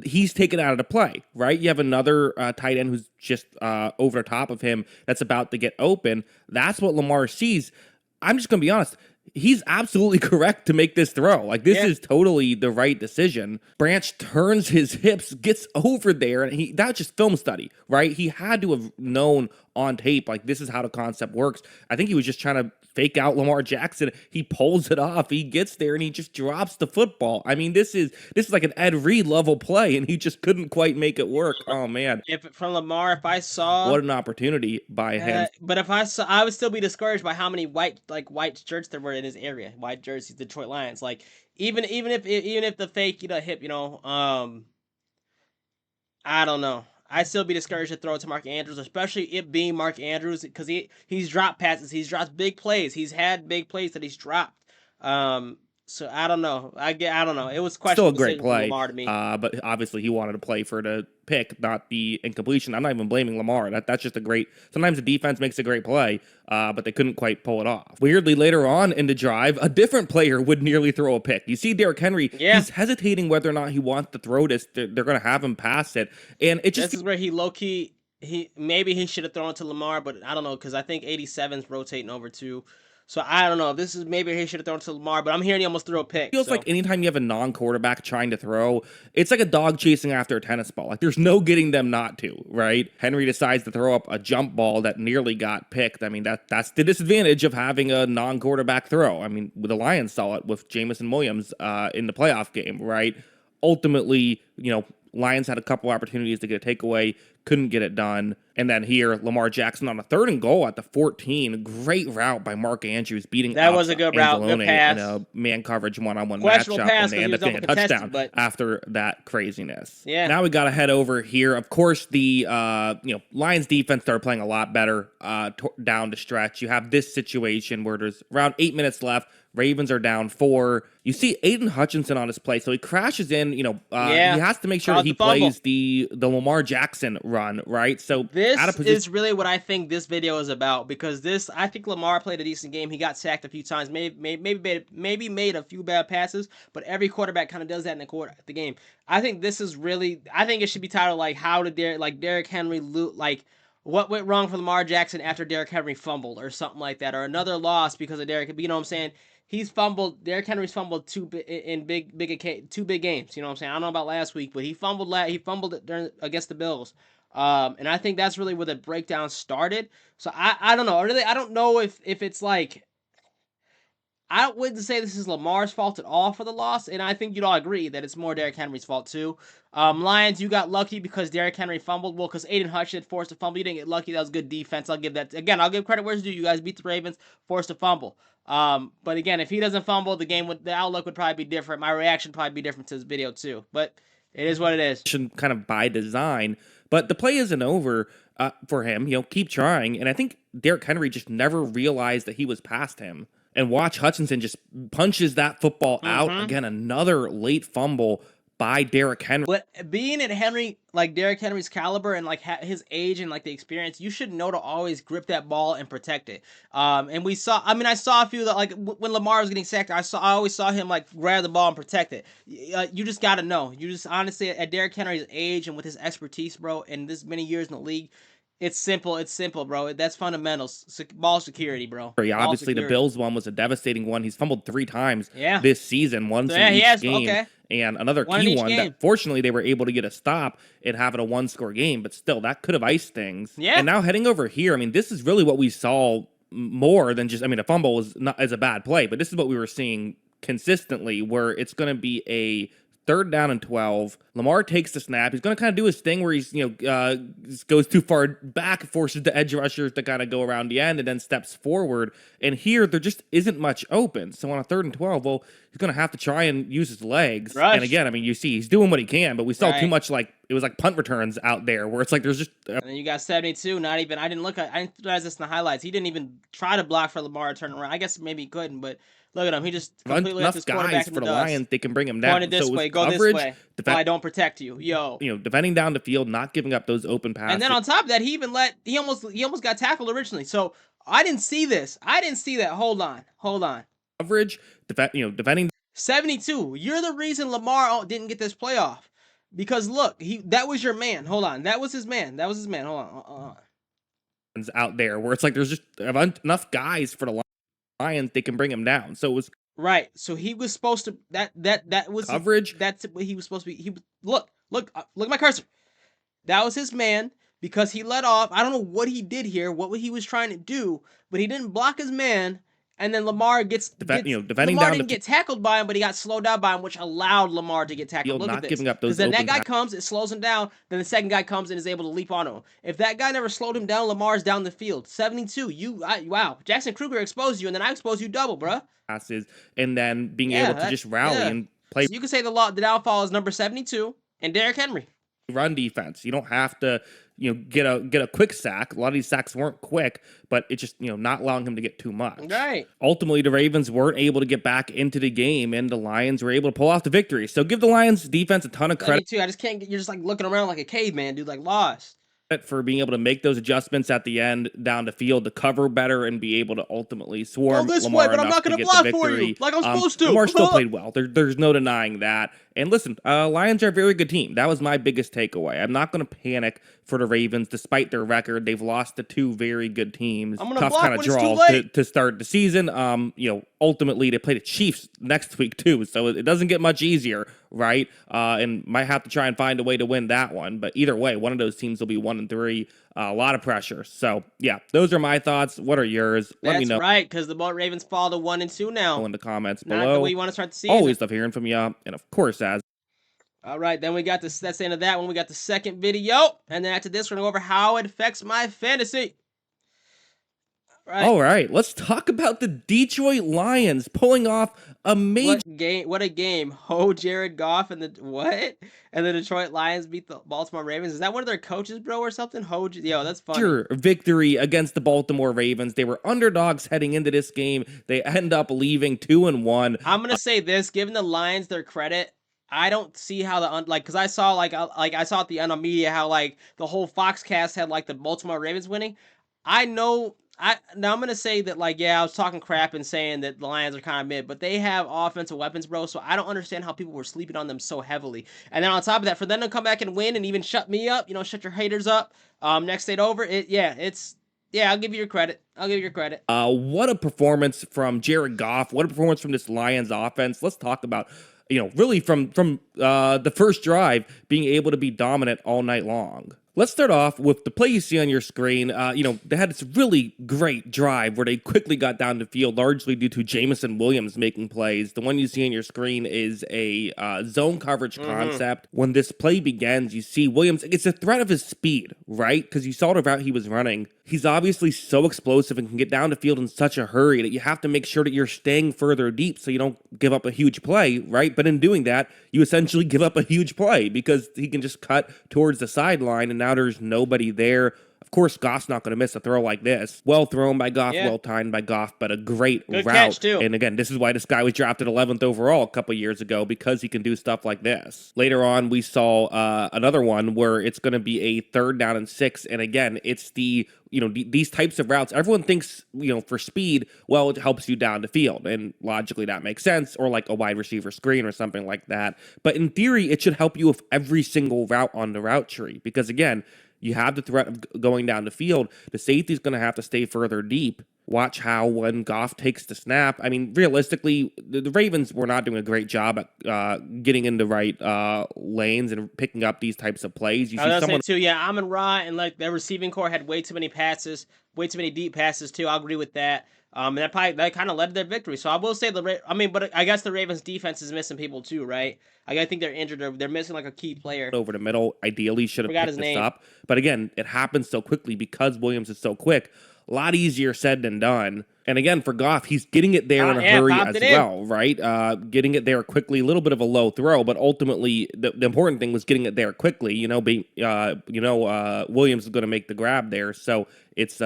he's taken out of the play, right? You have another tight end who's just over the top of him that's about to get open. That's what Lamar sees. I'm just going to be honest. He's absolutely correct to make this throw. Like, this is totally the right decision. Branch turns his hips, gets over there, and that's just film study, right? He had to have known on tape, like, this is how the concept works. I think he was just trying to fake out Lamar Jackson. He pulls it off. He gets there, and he just drops the football. I mean, this is like an Ed Reed level play, and he just couldn't quite make it work. Oh, man. From Lamar, if I saw... What an opportunity by him. But if I saw... I would still be discouraged by how many white shirts there were in his area. White jerseys, Detroit Lions. Like, even if the fake, hip, I don't know. I'd still be discouraged to throw it to Mark Andrews, especially it being Mark Andrews, because he's dropped passes, he's dropped big plays, he's had big plays that he's dropped. So I don't know. I don't know. It was questionable. Still a great play, Lamar to me. But obviously he wanted to play for the pick, not the incompletion. I'm not even blaming Lamar. That's just a great. Sometimes the defense makes a great play, but they couldn't quite pull it off. Weirdly, later on in the drive, a different player would nearly throw a pick. You see Derrick Henry. He's hesitating whether or not he wants to throw this. They're going to have him pass it, and it just. This is where he low key. Maybe he should have thrown it to Lamar, but I don't know because I think 87's rotating over too. So I don't know. This is maybe he should have thrown it to Lamar, but I'm hearing he almost threw a pick. Feels like anytime you have a non-quarterback trying to throw, it's like a dog chasing after a tennis ball. Like there's no getting them not to, right? Henry decides to throw up a jump ball that nearly got picked. I mean, that's the disadvantage of having a non-quarterback throw. I mean, the Lions saw it with Jamison Williams in the playoff game, right? Ultimately, Lions had a couple opportunities to get a takeaway, couldn't get it done. And then here, Lamar Jackson on a 3rd and goal at the 14. Great route by Mark Andrews beating that was a good route, good pass. In a man coverage one-on-one matchup, and they end up getting a touchdown after that craziness. Yeah. Now we got to head over here. Of course, the Lions defense started playing a lot better down the stretch. You have this situation where there's around 8 minutes left. Ravens are down 4. You see Aiden Hutchinson on his play, so he crashes in. He has to make sure that he plays the Lamar Jackson run, right? So this is really what I think this video is about, because I think Lamar played a decent game. He got sacked a few times, maybe made a few bad passes, but every quarterback kind of does that in the game. I think this is really. I think it should be titled like how did Derrick Henry what went wrong for Lamar Jackson after Derrick Henry fumbled or something like that, or another loss because of Derrick. You know what I'm saying? Derrick Henry's fumbled two big games. You know what I'm saying? I don't know about last week, but he fumbled it against the Bills. And I think that's really where the breakdown started. So I don't know. Really, I don't know if it's like, I wouldn't say this is Lamar's fault at all for the loss, and I think you'd all agree that it's more Derrick Henry's fault too. Lions, you got lucky because Derrick Henry fumbled. Well, because Aiden Hutchinson forced a fumble. You didn't get lucky. That was good defense. I'll give that. Again, I'll give credit where it's due. You guys beat the Ravens, forced a fumble. But again, if he doesn't fumble, the outlook would probably be different. My reaction would probably be different to this video too. But it is what it is. Kind of by design. But the play isn't over for him. Keep trying. And I think Derrick Henry just never realized that he was past him. And watch Hutchinson just punches that football out. Again, another late fumble by Derrick Henry. But being at Derrick Henry's caliber and his age and the experience, you should know to always grip that ball and protect it. And I saw a few that when Lamar was getting sacked, I always saw him grab the ball and protect it. You just got to know. You just honestly, at Derrick Henry's age and with his expertise, bro, and this many years in the league, it's simple, bro. That's fundamentals. Ball security, bro. Obviously, the Bills one was a devastating one. He's fumbled 3 times this season, once in each game. Okay. And another key one that fortunately they were able to get a stop and have it a 1-score game, but still, that could have iced things. Yeah. And now heading over here, this is really what we saw more than just, a fumble is a bad play, but this is what we were seeing consistently, where it's going to be a 3rd down and 12. Lamar takes the snap. He's going to kind of do his thing where he's, goes too far back, forces the edge rushers to kind of go around the end and then steps forward. And here, there just isn't much open. So on a 3rd and 12, well, he's going to have to try and use his legs. Rush. And again, you see he's doing what he can, but we saw too much it was like punt returns out there where it's there's just. And then you got 72, I didn't realize this in the highlights. He didn't even try to block for Lamar to turn around. I guess maybe he couldn't, but look at him. He just completely left his quarterback in the for the dust. Lions, they can bring him down. Pointed this way, go coverage, this way. I don't protect you, yo. Defending down the field, not giving up those open passes. And then on top of that, he almost got tackled originally. So I didn't see this. I didn't see that. Hold on. Coverage, defending. 72. You're the reason Lamar didn't get this playoff. Because look, that was your man. Hold on. That was his man. Hold on. Out there where it's like there's just enough guys for the Lions, they can bring him down. So it was right. So he was supposed to that was coverage. That's what he was supposed to be. Look at my cursor. That was his man because he let off. I don't know what he did here, what he was trying to do, but he didn't block his man. And then Lamar defending Lamar didn't get tackled by him, but he got slowed down by him, which allowed Lamar to get tackled. Look at this. Because then that guy comes, it slows him down. Then the second guy comes and is able to leap onto him. If that guy never slowed him down, Lamar's down the field. 72. Wow. Jackson Kruger exposed you, and then I exposed you double, bruh. Passes, and then being able to just rally and play. So you can say the downfall is number 72 and Derrick Henry. Run defense. You don't have to, get a quick sack. A lot of these sacks weren't quick, but it's just, not allowing him to get too much. Right. Ultimately, the Ravens weren't able to get back into the game, and the Lions were able to pull off the victory. So give the Lions defense a ton of credit. Me too. I just can't. You're just like looking around like a caveman, dude, like lost. For being able to make those adjustments at the end down the field to cover better and be able to ultimately swarm this Lamar way, but I'm not going to block for you like I'm supposed to. Lamar still played well. There's no denying that. And listen, Lions are a very good team. That was my biggest takeaway. I'm not going to panic for the Ravens, despite their record. They've lost to two very good teams. Tough kind of draw to start the season. Ultimately they play the Chiefs next week too, so it doesn't get much easier, right? And might have to try and find a way to win that one. But either way, one of those teams will be 1-3. A lot of pressure. So yeah, those are my thoughts. What are yours? Let me know. That's right, because the Ravens fall to 1-2 now. In the comments Not below. the way you want to start the season. Always love hearing from you, and of course, all right, then we got this. That's the end of that one. We got the second video, and then after this, we're gonna go over how it affects my fantasy. All right, let's talk about the Detroit Lions pulling off a major game. What a game! Jared Goff and the Detroit Lions beat the Baltimore Ravens. Is that one of their coaches, bro, or something? That's funny. Sure, victory against the Baltimore Ravens. They were underdogs heading into this game. They end up leaving 2-1. I'm gonna say this: giving the Lions their credit, I don't see how because I saw I saw at the end of media how the whole Foxcast had the Baltimore Ravens winning. Now I'm gonna say that I was talking crap and saying that the Lions are kind of mid, but they have offensive weapons, bro. So I don't understand how people were sleeping on them so heavily. And then on top of that, for them to come back and win and even shut me up, shut your haters up. Next state over, I'll give you your credit. What a performance from Jared Goff. What a performance from this Lions offense. Let's talk about really from the first drive being able to be dominant all night long. Let's start off with the play you see on your screen. They had this really great drive where they quickly got down the field, largely due to Jameson Williams making plays. The one you see on your screen is a zone coverage concept. When this play begins, you see Williams. It's a threat of his speed, right? Because you saw the route he was running. He's obviously so explosive and can get down the field in such a hurry that you have to make sure that you're staying further deep so you don't give up a huge play, right? But in doing that, you essentially give up a huge play because he can just cut towards the sideline and now there's nobody there. Of course, Goff's not going to miss a throw like this. Well thrown by Goff, well timed by Goff, but a great Good route. Catch too. And again, this is why this guy was drafted 11th overall a couple years ago, because he can do stuff like this. Later on, we saw another one where it's going to be a 3rd down and 6. And again, it's these types of routes. Everyone thinks, for speed, well, it helps you down the field. And logically that makes sense, or like a wide receiver screen or something like that. But in theory, it should help you with every single route on the route tree. Because again, you have the threat of going down the field. The safety's going to have to stay further deep. Watch how when Goff takes the snap. I mean, realistically, the Ravens were not doing a great job at getting in the right lanes and picking up these types of plays. You see someone too. Yeah, Amon-Ra and their receiving core had way too many passes, way too many deep passes too. I'll agree with that. And that kind of led to their victory. So I will say but I guess the Ravens defense is missing people too, right? I think they're injured. They're missing a key player over the middle. Ideally, should have picked this up. But again, it happens so quickly because Williams is so quick. A lot easier said than done. And again, for Goff, he's getting it there in a hurry as well, right? Getting it there quickly, a little bit of a low throw, but ultimately the important thing was getting it there quickly. Williams is going to make the grab there, so it's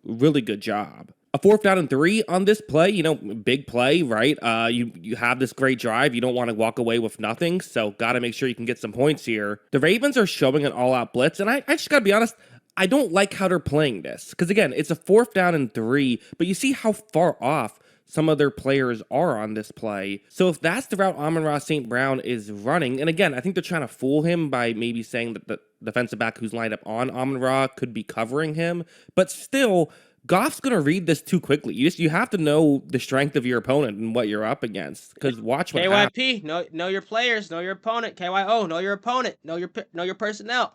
really good job. A 4th down and 3 on this play, big play, right? You have this great drive. You don't want to walk away with nothing, so got to make sure you can get some points here. The Ravens are showing an all-out blitz, and I just got to be honest, I don't like how they're playing this. Because again, it's a 4th down and 3, but you see how far off some of their players are on this play. So if that's the route Amon-Ra St. Brown is running, and again, I think they're trying to fool him by maybe saying that the defensive back who's lined up on Amon-Ra could be covering him, but still, Goff's going to read this too quickly. You have to know the strength of your opponent and what you're up against, because watch what happens. KYP, know your players, know your opponent. KYO, know your opponent, know your personnel.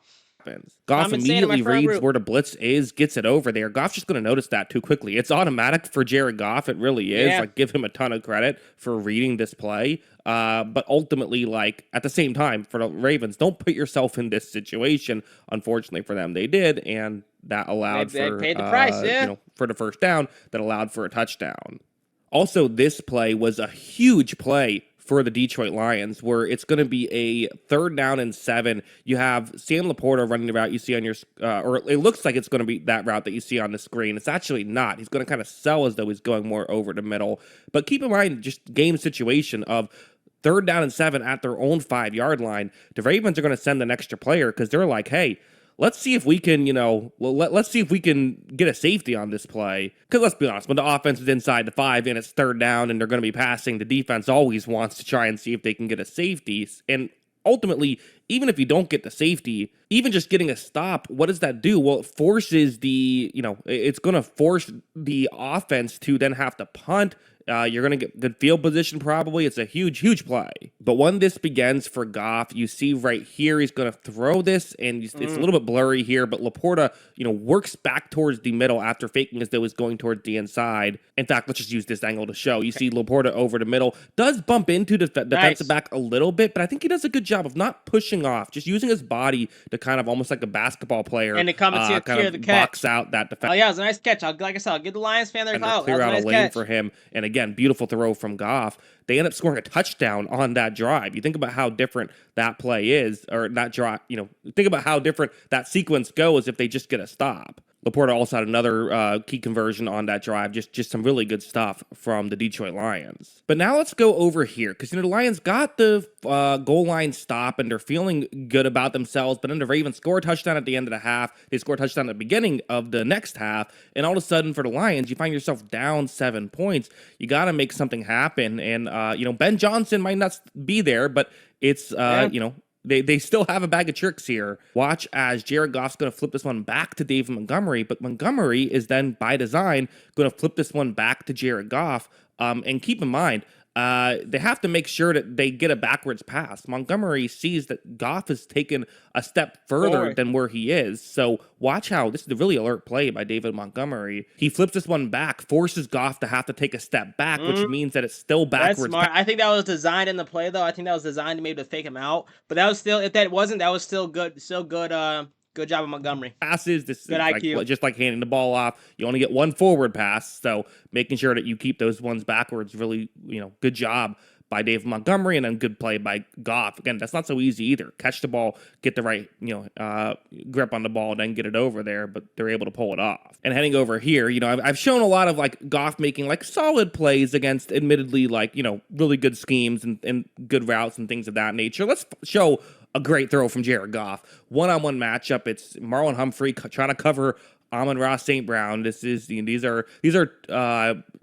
Goff immediately reads where the blitz is, gets it over there. Goff's just going to notice that too quickly. It's automatic for Jared Goff. It really is. Like, give him a ton of credit for reading this play. But ultimately, like, at the same time, for the Ravens, don't put yourself in this situation. Unfortunately for them, they did, and that allowed they paid the price, for the first down, that allowed for a touchdown. Also, this play was a huge play for the Detroit Lions, where it's going to be a 3rd down and 7. You have Sam Laporta running the route you see on your, or it looks like it's going to be that route that you see on the screen. It's actually not. He's going to kind of sell as though he's going more over the middle. But keep in mind, just game situation of 3rd down and 7 at their own 5-yard line. The Ravens are going to send an extra player because they're like, hey, let's see if we can, let's see if we can get a safety on this play. Because let's be honest, when the offense is inside the 5 and it's 3rd down and they're going to be passing, the defense always wants to try and see if they can get a safety. And ultimately, even if you don't get the safety, even just getting a stop, what does that do? Well, it forces it's going to force the offense to then have to punt. You're going to get good field position probably. It's a huge, huge play. But when this begins for Goff, you see right here, he's going to throw this, and it's a little bit blurry here, but Laporta, works back towards the middle after faking as though he's going towards the inside. In fact, let's just use this angle to show. You see Laporta over the middle, does bump into the defensive back a little bit, but I think he does a good job of not pushing off, just using his body to kind of almost like a basketball player. And to come and clear the catch. Box out that defense. Oh, yeah, it was a nice catch. Like I said, I'll give the Lions fan their clout. Clear out a lane for him. And again, beautiful throw from Goff. They end up scoring a touchdown on that drive. You think about how different that play is, or that drive, think about how different that sequence goes if they just get a stop. Laporta also had another key conversion on that drive. Just some really good stuff from the Detroit Lions. But now let's go over here, because the Lions got the goal line stop and they're feeling good about themselves. But then the Ravens score a touchdown at the end of the half. They score a touchdown at the beginning of the next half, and all of a sudden for the Lions, you find yourself down 7 points. You got to make something happen, and Ben Johnson might not be there, but it's They still have a bag of tricks here. Watch as Jared Goff's going to flip this one back to David Montgomery, but Montgomery is then, by design, going to flip this one back to Jared Goff. And keep in mind, they have to make sure that they get a backwards pass. Montgomery sees that Goff has taken a step further than where he is. So watch how this is a really alert play by David Montgomery. He flips this one back, forces Goff to have to take a step back, which means that it's still backwards. That's smart. I think that was designed in the play, though. I think that was designed to maybe to fake him out. But that was still, if that wasn't, that was still good. Still good. Good job of Montgomery. Passes, this good is IQ. Just like handing the ball off. You only get one forward pass, so making sure that you keep those ones backwards, really, good job by Dave Montgomery, and then good play by Goff. Again, that's not so easy either. Catch the ball, get the right, grip on the ball, then get it over there, but they're able to pull it off. And heading over here, I've shown a lot of Goff making solid plays against admittedly really good schemes and good routes and things of that nature. Let's show a great throw from Jared Goff. One-on-one matchup. It's Marlon Humphrey trying to cover Amon-Ra St. Brown. These are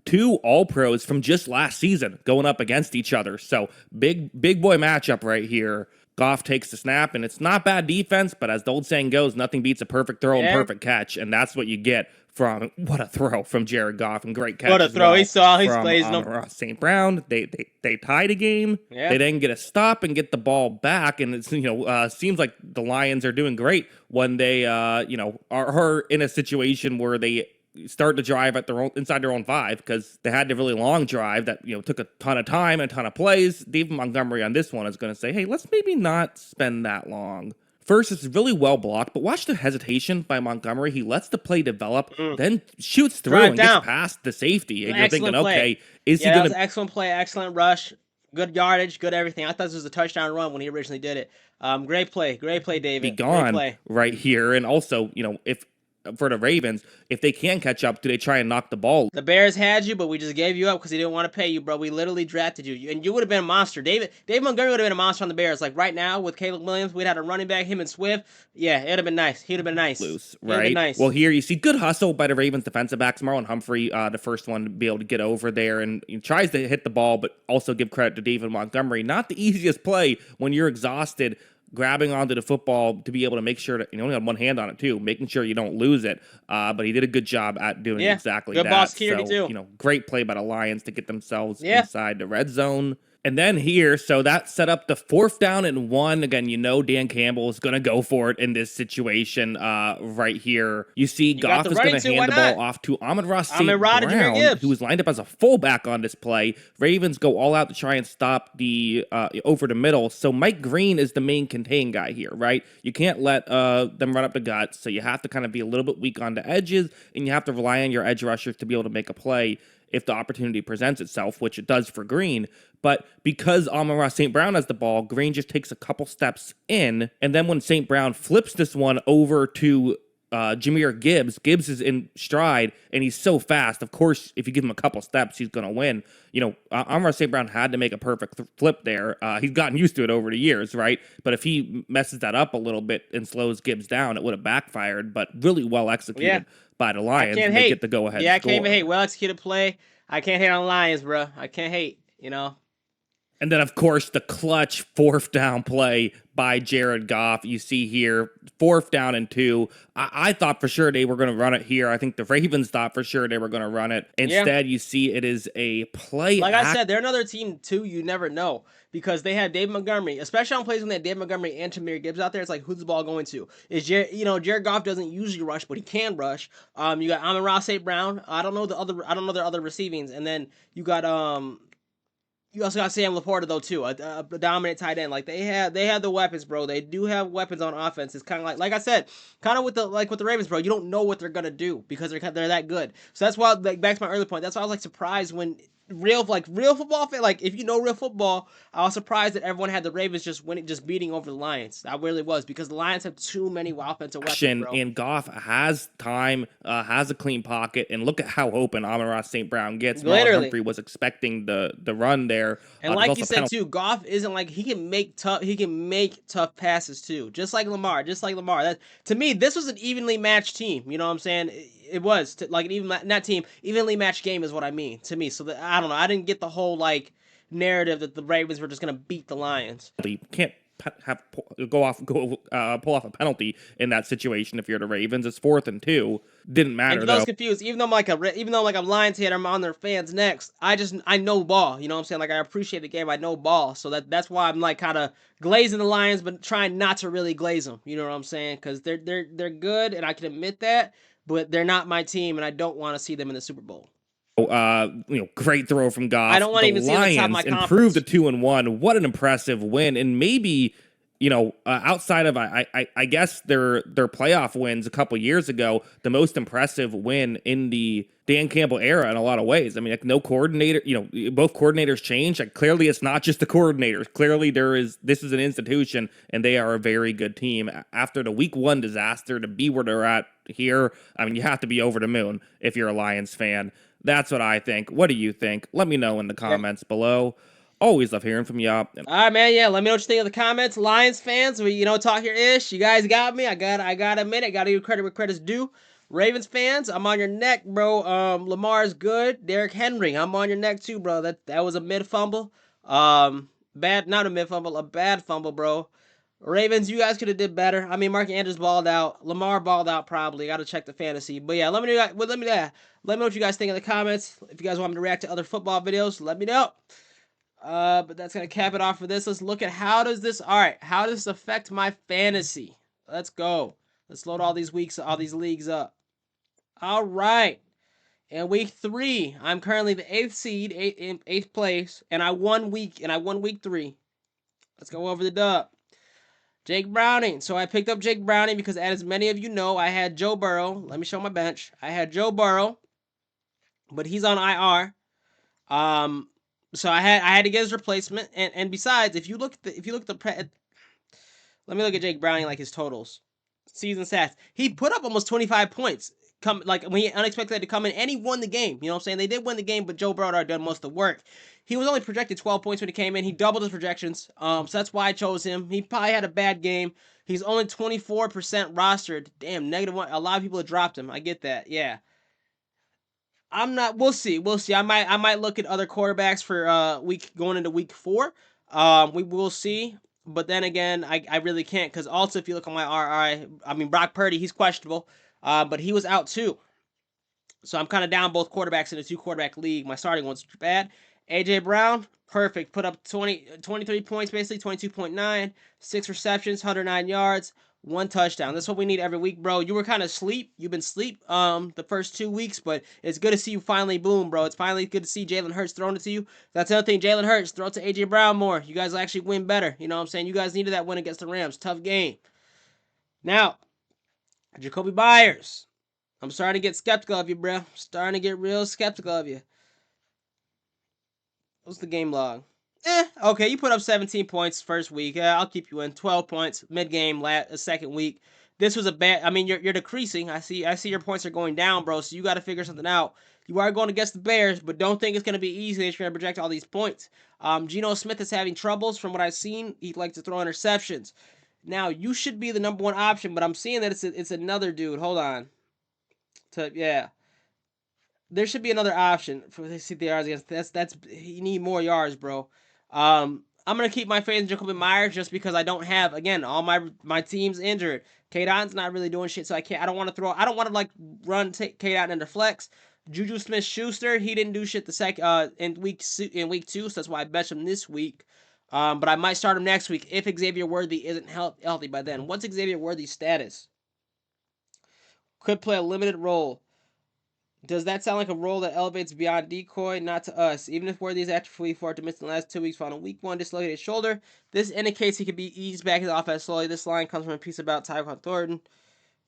two All-Pros from just last season going up against each other. So big boy matchup right here. Goff takes the snap, and it's not bad defense, but as the old saying goes, nothing beats a perfect throw and perfect catch, and that's what you get from what a throw from Jared Goff, and great catch. What a throw! He saw, he's blazing them. St. Brown, they tied a game. Yeah. They then get a stop and get the ball back, and it's seems like the Lions are doing great when they are in a situation where they start to drive at inside their own 5, because they had the really long drive that took a ton of time and a ton of plays. David Montgomery on this one is going to say, hey, let's maybe not spend that long. First, it's really well blocked, but watch the hesitation by Montgomery. He lets the play develop, then shoots through and gets past the safety. And you're thinking, okay, is he going to... That was an excellent play, excellent rush, good yardage, good everything. I thought this was a touchdown run when he originally did it. Great play, David. Be gone right here. And also, if for the Ravens, if they can catch up, do they try and knock the ball? The Bears had you, but we just gave you up because they didn't want to pay you, bro. We literally drafted you, and you would have been a monster. Dave Montgomery would have been a monster on the Bears. Like right now with Caleb Williams, we'd had a running back, him and Swift. Yeah, it'd have been nice. He'd have been nice. Loose, He'd have right? been nice. Well, here you see good hustle by the Ravens defensive backs. Marlon Humphrey, the first one to be able to get over there, and he tries to hit the ball, but also give credit to David Montgomery. Not the easiest play when you're exhausted, grabbing onto the football to be able to make sure that you only have one hand on it too, making sure you don't lose it. But he did a good job at doing exactly good that. ball security too. Great play by the Lions to get themselves inside the red zone. And then here, so that set up the 4th down and 1. Again, Dan Campbell is going to go for it in this situation right here. You see Goff is going to hand the ball off to Amon-Ra St. Brown, who was lined up as a fullback on this play. Ravens go all out to try and stop the over the middle. So Mike Green is the main contain guy here, right? You can't let them run up the guts, so you have to kind of be a little bit weak on the edges, and you have to rely on your edge rushers to be able to make a play if the opportunity presents itself, which it does for Green. But because Amon-Ra St. Brown has the ball, Green just takes a couple steps in, and then when St. Brown flips this one over to Jahmyr Gibbs, Gibbs is in stride, and he's so fast. Of course, if you give him a couple steps, he's going to win. Amon-Ra St. Brown had to make a perfect flip there. He's gotten used to it over the years, right? But if he messes that up a little bit and slows Gibbs down, it would have backfired, but really well executed by the Lions. I can't hate. They get the go-ahead I score. can't even hate. Well executed play. I can't hate on the Lions, bro. I can't hate, And then, of course, the clutch 4th down play by Jared Goff. You see here, 4th down and 2. I thought for sure they were going to run it here. I think the Ravens thought for sure they were going to run it. Instead, you see it is a play. Like I said, they're another team, too, you never know. Because they had David Montgomery, especially on plays when they had David Montgomery and Jahmyr Gibbs out there. It's like, who's the ball going to? Jared Goff doesn't usually rush, but he can rush. You got Amon-Ra St. Brown. I don't know their other receivings. And then you got you also got Sam Laporta though too, a dominant tight end. Like they have the weapons, bro. They do have weapons on offense. It's kind of like I said, kind of with the Ravens, bro. You don't know what they're gonna do because they're that good. So that's why, back to my earlier point. That's why I was like surprised when real football fan, like if you know real football, I was surprised that everyone had the Ravens just beating over the Lions. I really was, because the Lions have too many offensive weapons, bro. And Goff has time, has a clean pocket, and look at how open Amon-Ra St. Brown gets. Marlon Humphrey was expecting the run there. And like you said too, Goff isn't like he can make tough passes too, just like Lamar. That, to me, this was an evenly matched team. You know what I'm saying? It was like an evenly matched game is what I mean to me. So I don't know. I didn't get the whole like narrative that the Ravens were just gonna beat the Lions. You can't pull off a penalty in that situation if you're the Ravens. It's 4th and 2. Didn't matter. And I was confused. Even though I'm Lions hater, I'm on their fans' necks. I know ball. You know what I'm saying? Like I appreciate the game. I know ball. So that's why I'm like kind of glazing the Lions, but trying not to really glaze them. You know what I'm saying? Because they're good, and I can admit that. But they're not my team, and I don't want to see them in the Super Bowl. Great throw from Goff. I don't want to even see them at the top of my conference. Improved to 2-1. What an impressive win. And maybe, outside of I guess their playoff wins a couple years ago, the most impressive win in the Dan Campbell era in a lot of ways. I mean, like no coordinator, both coordinators changed. Like clearly it's not just the coordinators. Clearly this is an institution, and they are a very good team. After the week 1 disaster, to be where they're at here, I mean, you have to be over the moon if you're a Lions fan. That's what I think. What do you think? Let me know in the comments below. Always love hearing from you. All right, man. Yeah, let me know what you think in the comments. Lions fans, talk your ish. You guys got me. I got a minute. Got to give credit where credit's due. Ravens fans, I'm on your neck, bro. Lamar's good. Derrick Henry, I'm on your neck too, bro. That was a mid fumble. Not a mid fumble, a bad fumble, bro. Ravens, you guys could have did better. I mean, Mark Andrews balled out. Lamar balled out probably. Got to check the fantasy. But yeah, let me know what you guys think in the comments. If you guys want me to react to other football videos, let me know. But that's gonna cap it off for this. Let's look at how does this affect my fantasy? Let's go. Let's load all these leagues up. All right. In week 3, I'm currently the 8th seed, 8th place, and I won week 3. Let's go over the dub. Jake Browning. So I picked up Jake Browning because, as many of you know, I had Joe Burrow. Let me show my bench. I had Joe Burrow, but he's on IR. So I had to get his replacement. And besides, if you look at let me look at Jake Browning, like his totals. season stats. He put up almost 25 points. When he unexpected to come in, and he won the game. You know what I'm saying? They did win the game, but Joe Burrow had done most of the work. He was only projected 12 points when he came in. He doubled his projections. So that's why I chose him. He probably had a bad game. He's only 24% rostered. Damn, -1. A lot of people have dropped him. I get that. Yeah. I'm not. We'll see. We'll see. I might look at other quarterbacks for going into week 4. We will see. But then again, I really can't, because also if you look on my RI, I mean Brock Purdy, he's questionable. But he was out too. So I'm kind of down both quarterbacks in a 2-quarterback league. My starting one's bad. AJ Brown, perfect. Put up 23 points, basically 22.9, 6 receptions, 109 yards, 1 touchdown. That's what we need every week, bro. You were kind of asleep. You've been asleep the first 2 weeks, but it's good to see you finally boom, bro. It's finally good to see Jalen Hurts throwing it to you. That's another thing. Jalen Hurts, throw it to AJ Brown more. You guys will actually win better. You know what I'm saying? You guys needed that win against the Rams. Tough game. Now, Jacoby Myers. I'm starting to get skeptical of you, bro. Starting to get real skeptical of you. What's the game log? Okay, you put up 17 points first week. I'll keep you in. 12 points mid-game, second week. This was a bad. I mean, you're decreasing. I see your points are going down, bro. So you got to figure something out. You are going against the Bears, but don't think it's going to be easy that you're going to project all these points. Geno Smith is having troubles from what I've seen. He likes to throw interceptions. Now you should be the number 1 option, but I'm seeing that it's another dude. Hold on. There should be another option for the yards against. That's you need more yards, bro. I'm gonna keep my faith in Jacoby Myers just because I don't have, again, all my team's injured. K-Dot's not really doing shit, so I don't want to like run K-Dot into flex. Juju Smith-Schuster, he didn't do shit in week 2, so that's why I benched him this week. But I might start him next week if Xavier Worthy isn't healthy by then. What's Xavier Worthy's status? Could play a limited role. Does that sound like a role that elevates beyond decoy? Not to us. Even if Worthy is active for week 4 to miss the last 2 weeks following week 1 dislocated shoulder, this indicates he could be eased back in the offense slowly. This line comes from a piece about Tyquan Thornton.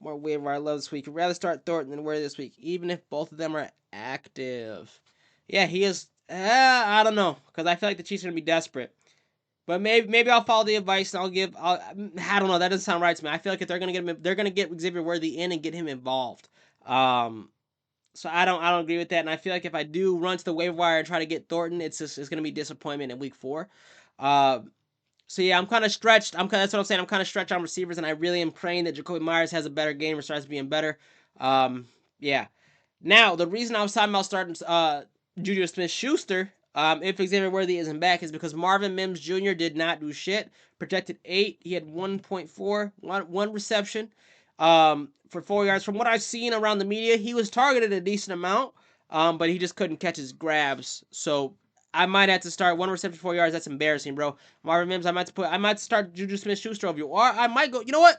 More waiver I love this week. I'd rather start Thornton than Worthy this week, even if both of them are active. Yeah, he is. I don't know, because I feel like the Chiefs are going to be desperate. But maybe I'll follow the advice and I don't know. That doesn't sound right to me. I feel like if they're gonna get Xavier Worthy in and get him involved. So I don't agree with that. And I feel like if I do run to the waiver wire and try to get Thornton, it's gonna be disappointment in week 4. So yeah, I'm kind of stretched. That's what I'm saying. I'm kind of stretched on receivers, and I really am praying that Jacoby Myers has a better game or starts being better. Yeah. Now the reason I was talking about starting Juju Smith-Schuster. If Xavier Worthy isn't back, is because Marvin Mims Jr. did not do shit. Projected 8. He had 1.4, one reception for 4 yards. From what I've seen around the media, he was targeted a decent amount, but he just couldn't catch his grabs. So I might have to start 1 reception, 4 yards. That's embarrassing, bro. Marvin Mims, I might start Juju Smith-Schuster over you, or I might go. You know what?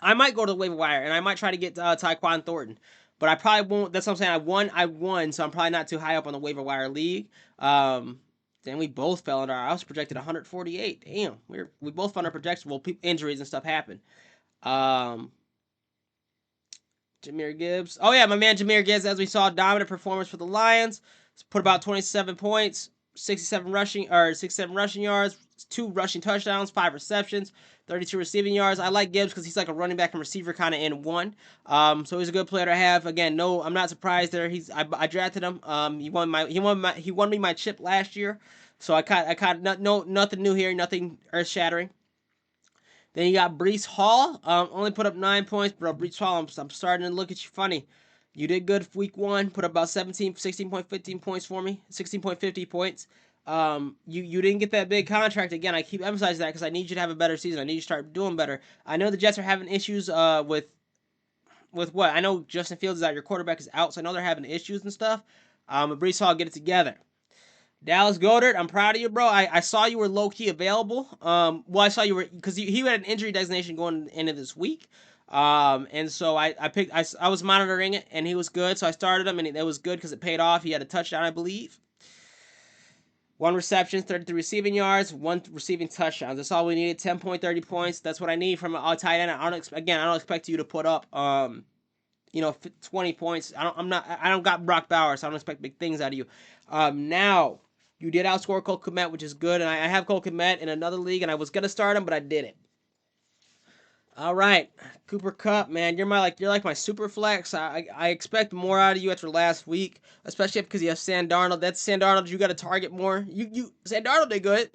I might go to the waiver wire and I might try to get Tyquan Thornton. But I probably won't. That's what I'm saying. I won, so I'm probably not too high up on the waiver wire league. Then we both fell under I was projected 148. Damn, we both found our projection. Well, injuries and stuff happen. Jahmyr Gibbs. Oh yeah, my man Jahmyr Gibbs, as we saw, dominant performance for the Lions. Put about 27 points, 67 rushing yards, 2 rushing touchdowns, 5 receptions, 32 receiving yards. I like Gibbs because he's like a running back and receiver kind of in one. So he's a good player to have. Again, no, I'm not surprised there. I drafted him. He won me my chip last year. So I caught nothing new here, nothing earth shattering. Then you got Breece Hall. Only put up 9 points, bro. Breece Hall, I'm starting to look at you funny. You did good week 1. Put up about 16.15 points for me. 16.50 points. You didn't get that big contract. Again, I keep emphasizing that because I need you to have a better season. I need you to start doing better. I know the Jets are having issues with what? I know Justin Fields is out. Your quarterback is out, so I know they're having issues and stuff. But Breece Hall, get it together. Dallas Goedert, I'm proud of you, bro. I saw you were low-key available. I saw you were, because he had an injury designation going into this week. And so I was monitoring it, and he was good, so I started him, and it was good because it paid off. He had a touchdown, I believe. 1 reception, 33 receiving yards, 1 receiving touchdown. That's all we needed. 10.30 points. That's what I need from a tight end. I don't expect you to put up 20 points. I don't got Brock Bowers, so I don't expect big things out of you. Now you did outscore Cole Kmet, which is good, and I have Cole Kmet in another league, and I was gonna start him, but I didn't. All right, Cooper Kupp, man, you're like my super flex. I expect more out of you after last week, especially because you have Sam Darnold. That's Sam Darnold. You got to target more. You Sam Darnold did good.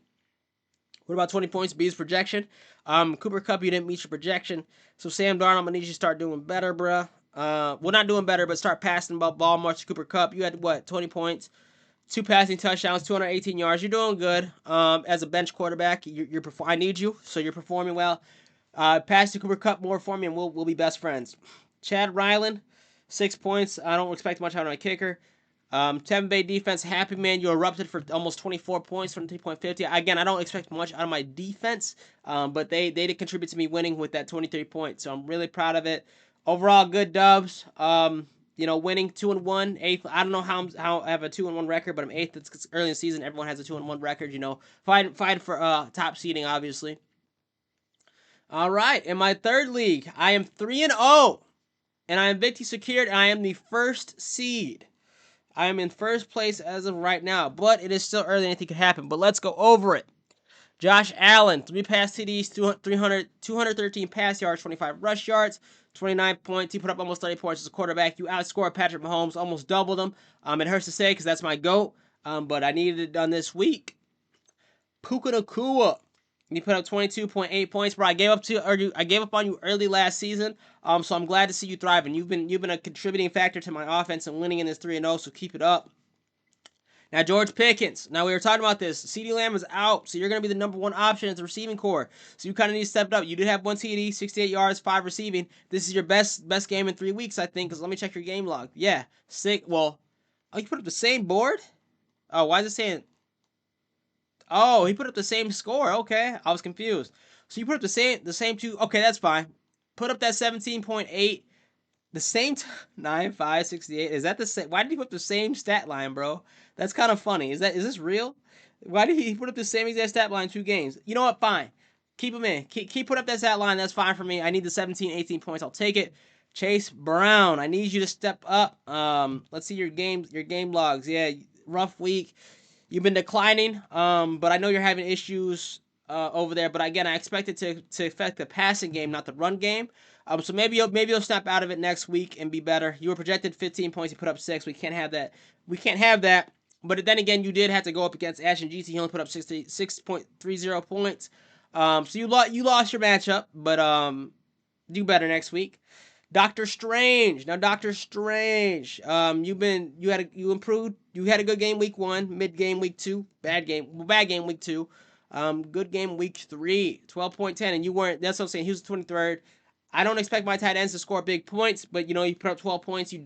What about 20 points? Be his projection. Cooper Kupp, you didn't meet your projection. So Sam Darnold, I'm gonna need you to start doing better, bruh. Well, not doing better, but start passing the ball more to Cooper Kupp. You had what? 20 points, 2 passing touchdowns, 218 yards. You're doing good. As a bench quarterback, I need you, so you're performing well. Pass to Cooper Kupp more for me, and we'll be best friends. Chad Ryland, 6 points. I don't expect much out of my kicker. Tampa Bay defense, happy man. You erupted for almost 24 points from 3.50. Again, I don't expect much out of my defense, but they did contribute to me winning with that 23 points. So I'm really proud of it. Overall, good dubs. Winning 2-1, eighth. I don't know how I have a 2-1 record, but I'm eighth. It's early in the season. Everyone has a 2-1 record. Fighting for top seeding, obviously. All right, in my third league, I am 3-0, and I am victory secured, and I am the first seed. I am in first place as of right now, but it is still early. Anything could happen, but let's go over it. Josh Allen, 3 pass TDs, 213 pass yards, 25 rush yards, 29 points. He put up almost 30 points as a quarterback. You outscored Patrick Mahomes, almost doubled him. It hurts to say because that's my GOAT, but I needed it done this week. Puka Nacua. You put up 22.8 points, bro. I gave up on you early last season. So I'm glad to see you thriving. You've been a contributing factor to my offense and winning in this 3-0. So keep it up. Now George Pickens. Now we were talking about this. CeeDee Lamb is out, so you're gonna be the number 1 option as the receiving core. So you kind of need to step it up. You did have 1 TD, 68 yards, 5 receiving. This is your best game in 3 weeks, I think. Cause let me check your game log. Yeah, sick. Well, you put up the same board. Oh, why is it saying? Oh, he put up the same score. Okay, I was confused. So you put up the same two. Okay, that's fine. Put up that 17.8. The same 9, 5, 68. Is that the same? Why did he put the same stat line, bro? That's kind of funny. Is this real? Why did he put up the same exact stat line 2 games? You know what? Fine. Keep him in. Keep putting up that stat line. That's fine for me. I need the 17, 18 points. I'll take it. Chase Brown. I need you to step up. Let's see your game logs. Yeah, rough week. You've been declining, but I know you're having issues over there. But again, I expect it to affect the passing game, not the run game. So maybe you'll snap out of it next week and be better. You were projected 15 points. You put up 6. We can't have that. But then again, you did have to go up against Ashton GT. He only put up 6.30 points. So you lost your matchup, but do better next week. Doctor Strange. Now, Doctor Strange, you improved. You had a good game week 1, mid game week 2, bad game week 2, good game week 3, 12.10, and you weren't. That's what I'm saying. He was 23rd. I don't expect my tight ends to score big points, but you put up 12 points. You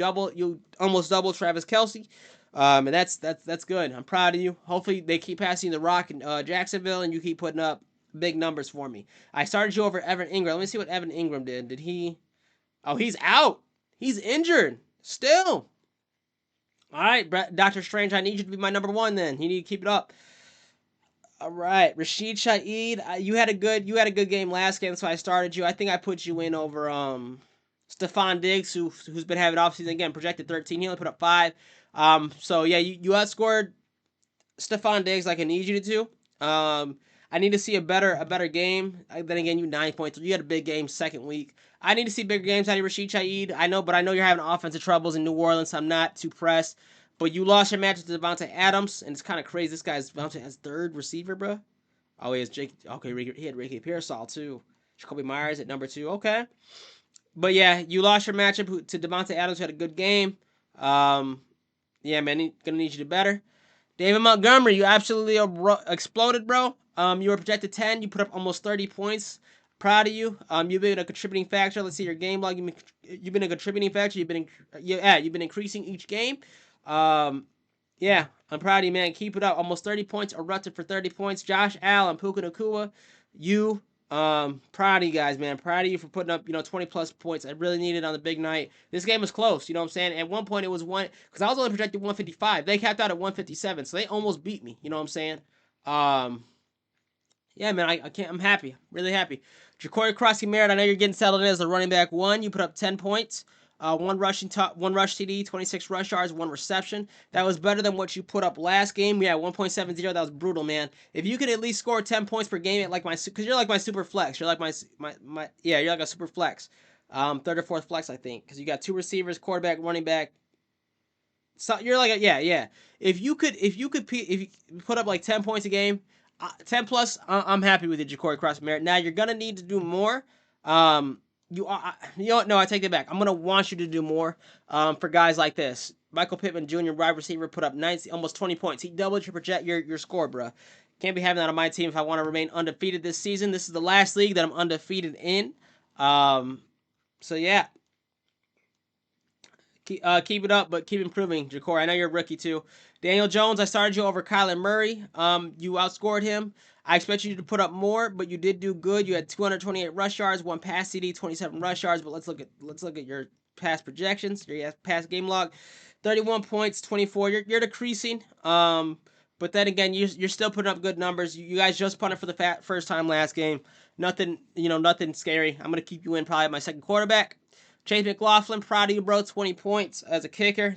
almost doubled Travis Kelce, and that's good. I'm proud of you. Hopefully they keep passing the rock in Jacksonville, and you keep putting up big numbers for me. I started you over Evan Ingram. Let me see what Evan Ingram did. Did he? Oh, he's out. He's injured still. All right, Dr. Strange, I need you to be my number 1 then. You need to keep it up. All right, Rashid Shaheed, you had a good game last game, so I started you. I think I put you in over Stephon Diggs, who's been having offseason again, projected 13. He only put up 5. So yeah, you outscored Stephon Diggs like I need you to. I need to see a better game. Then again, you 9.3. You had a big game second week. I need to see bigger games out of Rashid Shaheed. I know you're having offensive troubles in New Orleans, so I'm not too pressed. But you lost your match to Devontae Adams, and it's kind of crazy. This guy's Devontae has 3rd receiver, bro. Oh, he has Jake. Okay, he had Ricky Pearsall too. Jacoby Myers at number 2. Okay, but yeah, you lost your matchup to Devontae Adams, who had a good game. Yeah, man, gonna need you to better. David Montgomery, you absolutely exploded, bro. You were projected 10. You put up almost 30 points. Proud of you. You've been a contributing factor. Let's see your game log. You've been a contributing factor. You've been increasing each game. Yeah, I'm proud of you, man. Keep it up. Almost 30 points. Erupted for 30 points. Josh Allen, Puka Nacua, you. Proud of you guys, man. Proud of you for putting up, 20 plus points. I really needed on the big night. This game was close, you know what I'm saying? At one point it was because I was only projected 155. They capped out at 157, so they almost beat me, you know what I'm saying? Yeah, man, I'm happy. Really happy. Ja'Cory Crossy Merritt, I know you're getting settled in as a running back 1. You put up 10 points. 1 rush TD, 26 rush yards, 1 reception. That was better than what you put up last game. Yeah, 1.70. That was brutal, man. If you could at least score 10 points per game, because you're like my super flex. You're like you're like a super flex. Third or fourth flex, I think, because you got 2 receivers, quarterback, running back. So you're like yeah. If you put up like 10 points a game, 10 plus, I'm happy with it, Ja'Cory Cross-Merritt. Now you're gonna need to do more. You know what? No, I take that back. I'm gonna want you to do more. For guys like this, Michael Pittman Jr., wide receiver, put up almost 20 points. He doubled your score, bro. Can't be having that on my team if I want to remain undefeated this season. This is the last league that I'm undefeated in. So yeah. Keep it up, but keep improving, Ja'Cory. I know you're a rookie too. Daniel Jones, I started you over Kyler Murray. You outscored him. I expect you to put up more, but you did do good. You had 228 rush yards, 1 pass CD, 27 rush yards. But let's look at your past projections. Your past game log, 31 points, 24. You're decreasing. But then again, you're still putting up good numbers. You guys just punted for the first time last game. Nothing scary. I'm gonna keep you in probably my second quarterback. Chase McLaughlin, proud of you, bro. 20 points as a kicker.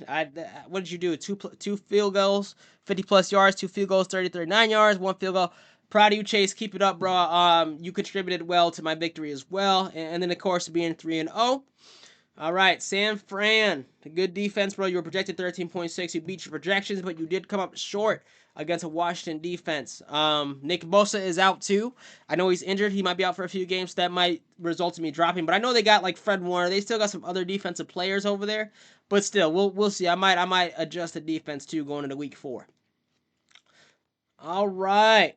What did you do? Two field goals, 50-plus yards, 2 field goals, 39 yards, 1 field goal. Proud of you, Chase. Keep it up, bro. You contributed well to my victory as well. And then, of course, being 3-0. All right, San Fran. A good defense, bro. You were projected 13.6. You beat your projections, but you did come up short against a Washington defense. Nick Bosa is out too. I know he's injured. He might be out for a few games. That might result in me dropping. But I know they got like Fred Warner. They still got some other defensive players over there. But still, we'll see. I might adjust the defense too going into week 4. All right.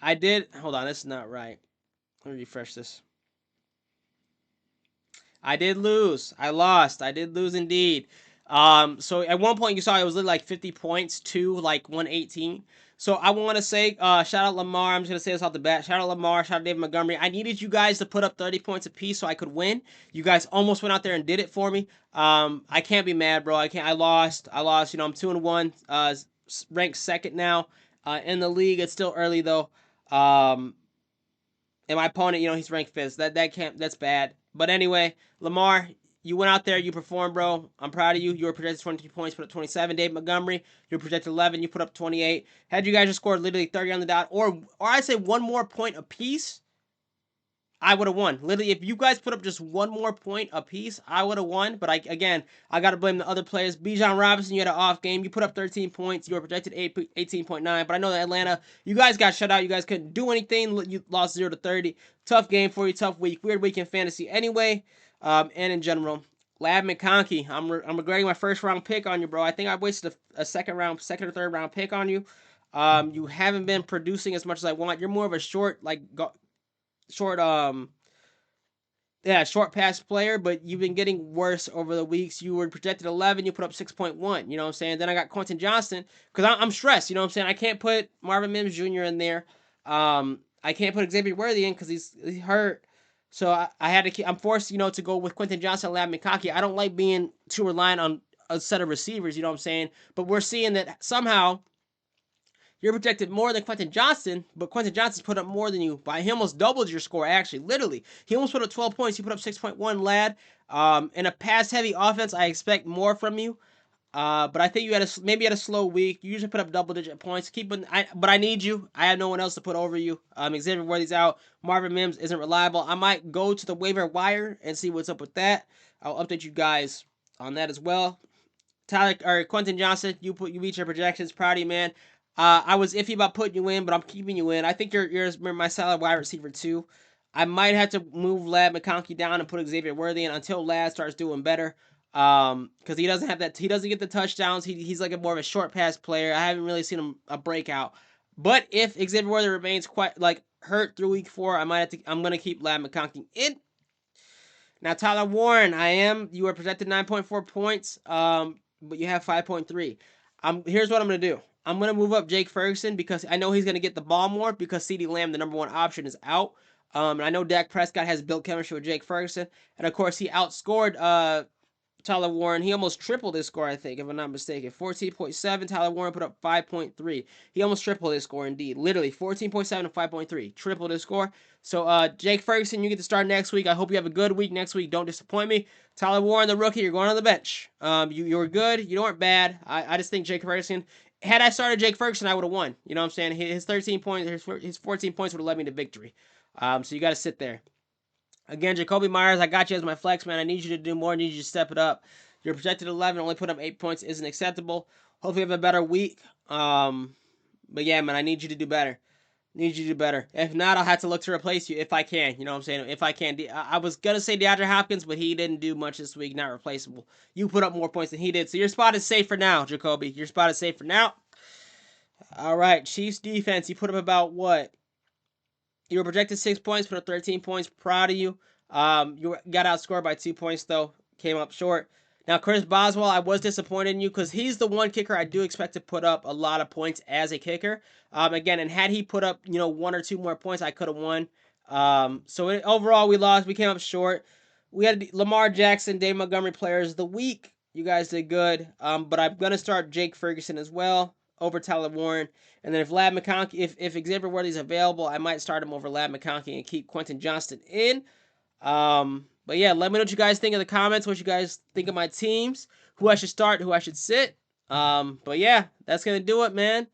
Hold on, this is not right. Let me refresh this. I did lose. I lost. I did lose indeed. So at one point you saw it was like 50 points to like 118. So I want to say, shout out Lamar. I'm just gonna say this off the bat. Shout out Lamar. Shout out David Montgomery. I needed you guys to put up 30 points apiece so I could win. You guys almost went out there and did it for me. I can't be mad, bro. I lost. You know, I'm 2-1. Ranked second now in the league. It's still early though. And my opponent, you know, he's ranked 5th. That's bad. But anyway, Lamar, you went out there, you performed, bro. I'm proud of you. You were projected 23 points, put up 27. Dave Montgomery, you were projected 11, you put up 28. Had you guys just scored literally 30 on the dot, or I'd say 1 more point apiece, I would have won. Literally, if you guys put up just 1 more point apiece, I would have won. But I got to blame the other players. Bijan Robinson, you had an off game. You put up 13 points. You were projected 18.9. But I know that Atlanta, you guys got shut out. You guys couldn't do anything. You lost 0-30. Tough game for you. Tough week. Weird week in fantasy anyway. And in general, Lab McConkey, I'm regretting my first round pick on you, bro. I think I wasted a second or third round pick on you. You haven't been producing as much as I want. You're more of a short pass player, but you've been getting worse over the weeks. You were projected 11, you put up 6.1, you know what I'm saying? Then I got Quentin Johnston, because I'm stressed, you know what I'm saying? I can't put Marvin Mims Jr. in there. I can't put Xavier Worthy in because he's hurt. So I'm forced, you know, to go with Quentin Johnston, Lab McConkey. I don't like being too reliant on a set of receivers, you know what I'm saying? But we're seeing that somehow you're projected more than Quentin Johnston, but Quentin Johnston's put up more than you. He almost doubled your score, actually, literally. He almost put up 12 points. He put up 6.1, Lad. In a pass-heavy offense, I expect more from you. But I think you maybe had a slow week. You usually put up double-digit points. But I need you. I have no one else to put over you. Xavier Worthy's out. Marvin Mims isn't reliable. I might go to the waiver wire and see what's up with that. I'll update you guys on that as well. Quentin Johnston, you beat your projections. Proud of you, man. I was iffy about putting you in, but I'm keeping you in. I think you're my solid wide receiver too. I might have to move Lad McConkey down and put Xavier Worthy in until Lad starts doing better. Because he doesn't have that. He doesn't get the touchdowns. He's like more of a short pass player. I haven't really seen him a breakout. But if Xavier Worthy remains quite hurt through week 4, I'm gonna keep Lad McConkey in. Now Tyler Warren, you are projected 9.4 points. But you have 5.3. Here's what I'm gonna do. I'm going to move up Jake Ferguson because I know he's going to get the ball more because CeeDee Lamb, the number 1 option, is out. And I know Dak Prescott has built chemistry with Jake Ferguson. And, of course, he outscored Tyler Warren, he almost tripled his score, I think, if I'm not mistaken. 14.7. Tyler Warren put up 5.3. He almost tripled his score, indeed. Literally, 14.7 and 5.3. Tripled his score. So, Jake Ferguson, you get to start next week. I hope you have a good week next week. Don't disappoint me. Tyler Warren, the rookie, you're going on the bench. You were good. You weren't bad. I just think Jake Ferguson, had I started Jake Ferguson, I would have won. You know what I'm saying? His 13 points, his 14 points would have led me to victory. So you got to sit there. Again, Jacoby Myers, I got you as my flex, man. I need you to do more. I need you to step it up. Your projected 11, only put up 8 points, isn't acceptable. Hopefully you have a better week. But yeah, man, I need you to do better. Need you to do better. If not, I'll have to look to replace you if I can. You know what I'm saying? If I can. I was going to say DeAndre Hopkins, but he didn't do much this week. Not replaceable. You put up more points than he did. So your spot is safe for now, Jacoby. Your spot is safe for now. All right, Chiefs defense. You put up about what? You were projected 6 points, put up 13 points. Proud of you. You got outscored by 2 points, though. Came up short. Now, Chris Boswell, I was disappointed in you because he's the one kicker I do expect to put up a lot of points as a kicker. Again, and had he put up, 1 or 2 more points, I could have won. Overall, we lost. We came up short. We had Lamar Jackson, Dave Montgomery players of the week. You guys did good. But I'm going to start Jake Ferguson as well over Tyler Warren. And then if Lab McConkey, if Xavier Worthy's available, I might start him over Lab McConkey and keep Quentin Johnston in. But yeah, let me know what you guys think in the comments, what you guys think of my teams, who I should start, who I should sit. But yeah, that's going to do it, man.